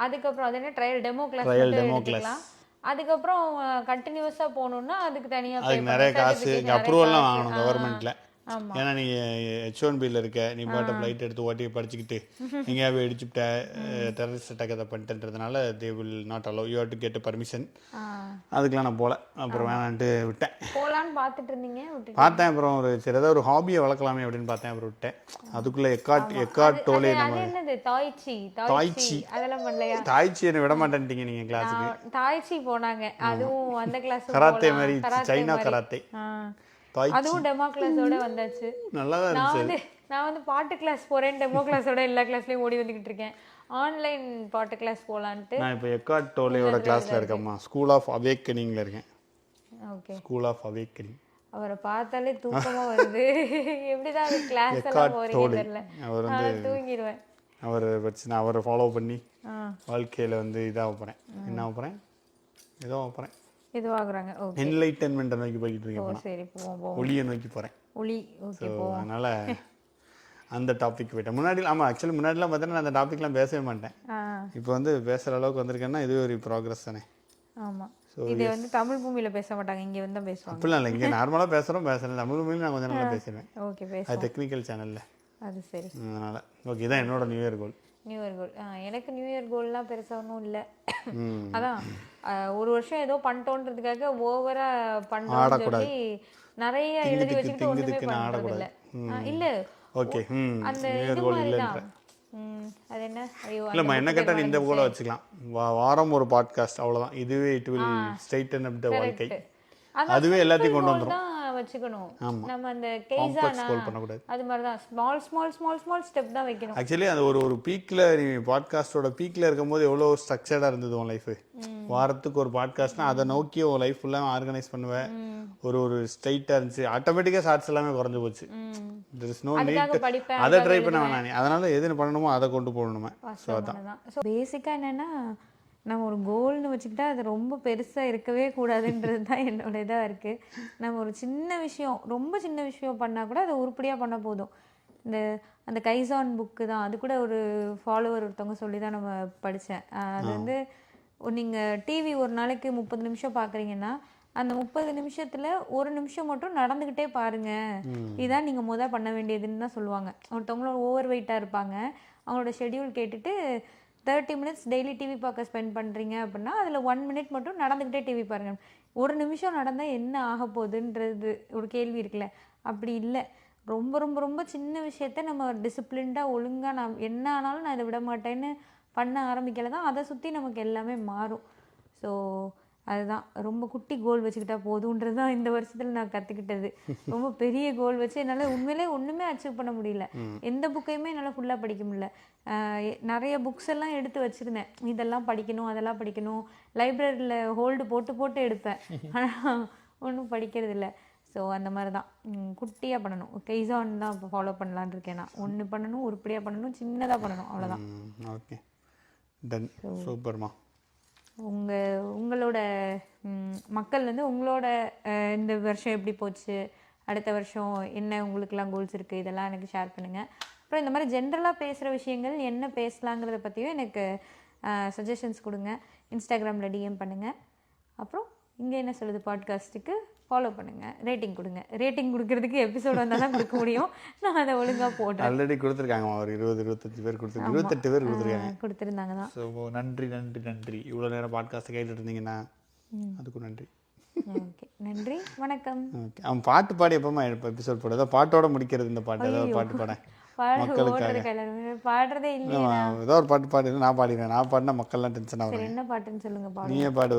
அதுக்கப்புறம் அது என்ன ட்ரையல் டெமோ கிளாஸ் எடுத்துக்கலாம். அதுக்கப்புறம் கண்டினியூஸா போகணும்னா அதுக்கு தனியா நிறைய காசு அப்ரூவல்லாம் வாங்கணும் கவர்மெண்ட்ல. ஏன்னா நீ H1Bல இருக்க, நீ பாட்ட ஃப்ளைட் எடுத்து ஓட்டி படிச்சுக்கிட்டு எங்கேயாவது அடிச்சுட்ட டெரரிஸ்ட் அட்டாக் அதை பண்ணிட்டுன்றதுனால they will not allow, you have to get permission. அதுக்கெல்லாம் நான் போகல, அப்புறம் வேணான்ட்டு விட்டேன். போகலான்னு பார்த்துட்டு இருந்தீங்க? பார்த்தேன். அப்புறம் ஏதாவது ஒரு ஹாபியை வளர்க்கலாமே அப்படின்னு பார்த்தேன், அப்புறம் விட்டேன். அதுக்குள்ள எக்கார்ட் டோலே தாய்ச்சி என்ன விட மாட்டேன்ட்டீங்க நீங்க கிளாஸுக்கு. தாய்ச்சி போனாங்க, அதுவும் அந்த கிளாஸ் கராத்தே மாதிரி, சைனா கராத்தே. அதுவும் டெமோ கிளாஸோட வந்தாச்சு. நல்லா தான் இருந்துச்சு. நான் வந்து பாட்டு கிளாஸ் போறேன், டெமோ கிளாஸோட எல்லா கிளாஸ்லயும் ஓடி வந்துகிட்டு இருக்கேன். ஆன்லைன் பாட்டு கிளாஸ் போலான்ட்டு நான் இப்போ எக்கார்ட் டோலேயோட கிளாஸ்ல இருக்கேம்மா. ஸ்கூல் ஆஃப் அவேக்கனிங்ல இருக்கேன். Okay, school of awakening. அவரை பார்த்தாலே தூக்கமா வருது. எப்படிதான் அது கிளாஸ் எல்லாம் போறீங்க தெரியல, அவர் வந்து தூங்கிடுவேன். அவரை வச்சு நான் அவரை ஃபாலோ பண்ணி வாழ்க்கையில வந்து இதாக போறேன். என்ன போறேன், ஏதோ போறேன், இதுவாகுறாங்க. ஓகே, என்லைட்டன்மென்ட் நோக்கி போயிட்டு இருக்கேன். சரி, போவோம். ஒளியை நோக்கி போறேன். ஒளி. ஸோ அதனால் அந்த டாபிக் போயிட்டேன். முன்னாடி ஆமாம், ஆக்சுவலி முன்னாடிலாம் பார்த்தீங்கன்னா நான் அந்த டாப்பிக்லாம் பேசவே மாட்டேன். இப்போ வந்து பேசுகிற அளவுக்கு வந்திருக்கேன்னா இதுவே ஒரு ப்ராக்ரஸ் தானே. ஆமாம். இது வந்து தமிழ் பூமியில் பேச மாட்டாங்க, இங்கே வந்து தான் பேசுவாங்க. அப்படிலாம் இல்லை, இங்கே நார்மலாக பேசுகிறேன். தமிழ் பூமியில் நான் கொஞ்சம் நல்லா பேசுவேன். ஓகே, அது டெக்னிக்கல் சேனலில். அது சரி. அதனால் ஓகே, இதான் என்னோட நியூ இயர் கோல். நியூ இயர் கோல் எனக்கு நியூ இயர் கோல்லாம் பெருசாக ஒன்றும் இல்லை. அதான் ஒரு வருஷம் ஏதோ பண்ணிட்டோன்றதுக்காக ஓவராக பண்ணோம்னு சொல்லி நிறைய எழுதி வச்சுக்கிட்டு ஒன்றுமே பண்ணுறது இல்லை. இல்லை ஓகே, அந்த இது மாதிரி தான். அது என்ன, ஐயோ இல்லைம்மா, என்ன கேட்டால் நீ இந்த கூட வச்சுக்கலாம், வாரம் ஒரு பாட்காஸ்ட், அவ்வளோதான். இதுவே இட் வில் ஸ்ட்ரைட்டன் அப் த வாழ்க்கை. அதுவே எல்லாத்தையும் கொண்டு வந்துடும். வச்சுக்கணும் நம்ம அந்த கேஸானா அது மாதிரி தான் small small small small step தான் வைக்கணும். ஆக்சுவலி அது ஒரு பீக்கில், நீ பாட்காஸ்டோட பீக்கில் இருக்கும்போது எவ்வளோ ஸ்ட்ரக்சர்டாக இருந்தது உன் லைஃபு. வாரத்துக்கு ஒரு பாட்காஸ்ட்னா அதை நோக்கி உன் லைஃப் ஃபுல்லாக ஆர்கனைஸ் பண்ணுவேன். ஒரு ஸ்ட்ரைட்டாக இருந்துச்சு, ஆட்டோமேட்டிக்காக ஷார்ட்ஸ் எல்லாமே குறைஞ்சி போச்சு. தெர் இஸ் நோ நீட் அதை ட்ரை பண்ண வேணாம். அதனால எது பண்ணணுமோ அதை கொண்டு போகணுமே. ஸோ அதான் பேசிக்காக என்னென்னா, நம்ம ஒரு கோல்னு வச்சுக்கிட்டா அது ரொம்ப பெருசாக இருக்கவே கூடாதுன்றது தான் என்னோட இதாக இருக்குது. நம்ம ஒரு சின்ன விஷயம், ரொம்ப சின்ன விஷயம் பண்ணால் கூட அதை உருப்படியாக பண்ண போதும். அந்த கைசான் புக்கு தான், அது கூட ஒரு ஃபாலோவர் ஒருத்தவங்க சொல்லி தான் நம்ம படித்தேன். அது வந்து நீங்கள் டிவி ஒரு நாளைக்கு 30 நிமிஷம் பார்க்குறீங்கன்னா அந்த 30 நிமிஷத்தில் 1 நிமிஷம் மட்டும் நடந்துக்கிட்டே பாருங்கள், இதுதான் நீங்கள் பண்ண வேண்டியதுன்னு தான் சொல்லுவாங்க. ஒருத்தவங்களோட ஓவர் வெயிட்டாக இருப்பாங்க, அவங்களோட ஷெட்யூல் கேட்டுட்டு 30 மினிட்ஸ் டெய்லி டிவி பார்க்க ஸ்பெண்ட் பண்ணுறீங்க அப்படின்னா அதில் 1 மினிட் மட்டும் நடந்துக்கிட்டே டிவி பாருங்கள். 1 நிமிஷம் நடந்தால் என்ன ஆக போகுதுன்றது ஒரு கேள்வி இருக்குல்ல. அப்படி இல்லை, ரொம்ப ரொம்ப ரொம்ப சின்ன விஷயத்த நம்ம டிசிப்ளின்டாக ஒழுங்காக நான் என்ன ஆனாலும் நான் இதை விட மாட்டேன்னு பண்ண ஆரம்பிக்கல தான் அதை சுற்றி நமக்கு எல்லாமே மாறும். ஸோ அதுதான், ரொம்ப குட்டி கோல் வச்சுக்கிட்டா போதுன்றது தான் இந்த வருஷத்தில் நான் கற்றுக்கிட்டது. ரொம்ப பெரிய கோல் வச்சு என்னால் உண்மையிலே ஒன்றுமே அச்சீவ் பண்ண முடியல. எந்த புக்கையுமே என்னால் ஃபுல்லாக படிக்க முடியல. நிறைய புக்ஸ் எல்லாம் எடுத்து வச்சுருந்தேன், இதெல்லாம் படிக்கணும் அதெல்லாம் படிக்கணும், லைப்ரரியில் ஹோல்டு போட்டு போட்டு எடுப்பேன், ஆனால் ஒன்றும் படிக்கிறது இல்லை. ஸோ அந்த மாதிரி தான் குட்டியாக பண்ணணும். கைசான் தான் இப்போ ஃபாலோ பண்ணலான்னு இருக்கேன். நான் ஒன்று பண்ணணும், உருப்படியாக பண்ணணும், சின்னதாக பண்ணணும், அவ்வளோதான். ஓகே, டன், சூப்பர்மா. உங்களோட மக்கள் வந்து உங்களோட இந்த வருஷம் எப்படி போச்சு, அடுத்த வருஷம் என்ன உங்களுக்கெல்லாம் கோல்ஸ் இருக்குது, இதெல்லாம் எனக்கு ஷேர் பண்ணுங்கள். அப்புறம் இந்த மாதிரி ஜென்ரலாக பேசுகிற விஷயங்கள் என்ன பேசலாங்கிறத பற்றியும் எனக்கு சஜஷன்ஸ் கொடுங்க. இன்ஸ்டாகிராமில் டிஎம் பண்ணுங்கள். அப்புறம் இங்கே என்ன சொல்லுது பாட்காஸ்ட்டுக்கு ஃபாலோ பண்ணுங்கள், ரேட்டிங் கொடுங்க. ரேட்டிங் கொடுக்கறதுக்கு எபிசோட் வந்தால் தான் கொடுக்க முடியும். நான் அதை ஒழுங்காக போட்டேன். ஆல்ரெடி கொடுத்துருக்காங்க, ஒரு 20-25 பேர் கொடுத்துருக்காங்க, 28 பேர் கொடுத்துருந்தாங்க தான். ஸோ நன்றி நன்றி நன்றி. இவ்வளோ நேரம் பாட்காஸ்ட்டை கேட்டுட்டு இருந்தீங்கன்னா அதுக்கும் நன்றி. ஓகே, நன்றி, வணக்கம். ஓகே, அவன் பாட்டு பாடி எப்போமா எபிசோட் போட, ஏதோ பாட்டோட முடிக்கிறது இந்த பாட்டு, ஏதாவது பாட்டு பாட பாடுறதே இல்லை. ஏதோ ஒரு பாட்டு பாடு, நான் பாடிடுவேன். நான் பாடினா மக்கள்லாம் டென்ஷன் ஆகும். என்ன பாட்டுன்னு சொல்லுங்க. நீயே பாடு.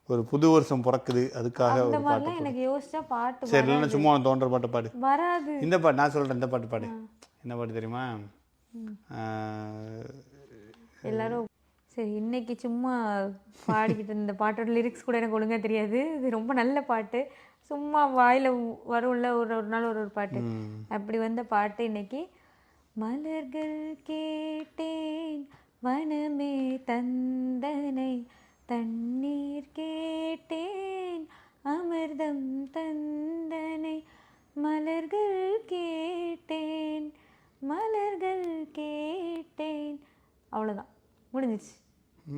ஒரு புது வருஷம் பிறக்குது, அதுக்காக ஒரு பாட்டு. எனக்கு யோசிச்சா பாட்டு சரி, இல்லைன்னா சும்மா தோன்ற பாட்டு பாடு. வராது. இந்த பாட்டு நான் சொல்கிறேன், இந்த பாட்டு பாடு. என்ன பாட்டு தெரியுமா? எல்லாரும் சரி, இன்னைக்கு சும்மா பாடிக்கிட்டு இந்த பாட்டோட லிரிக்ஸ் கூட எனக்கு ஒழுங்காக தெரியாது. இது ரொம்ப நல்ல பாட்டு, சும்மா வாயில் வரும்ல ஒரு நாள் ஒரு பாட்டு, அப்படி வந்த பாட்டு இன்னைக்கு. மலர்கள் கேட்டேன் வனமே தந்தனை, தண்ணீர் கேட்டேன் அமிர்தம் தந்தனை, மலர்கள் கேட்டேன் மலர்கள் கேட்டேன். அவ்வளோதான், முடிஞ்சிச்சு.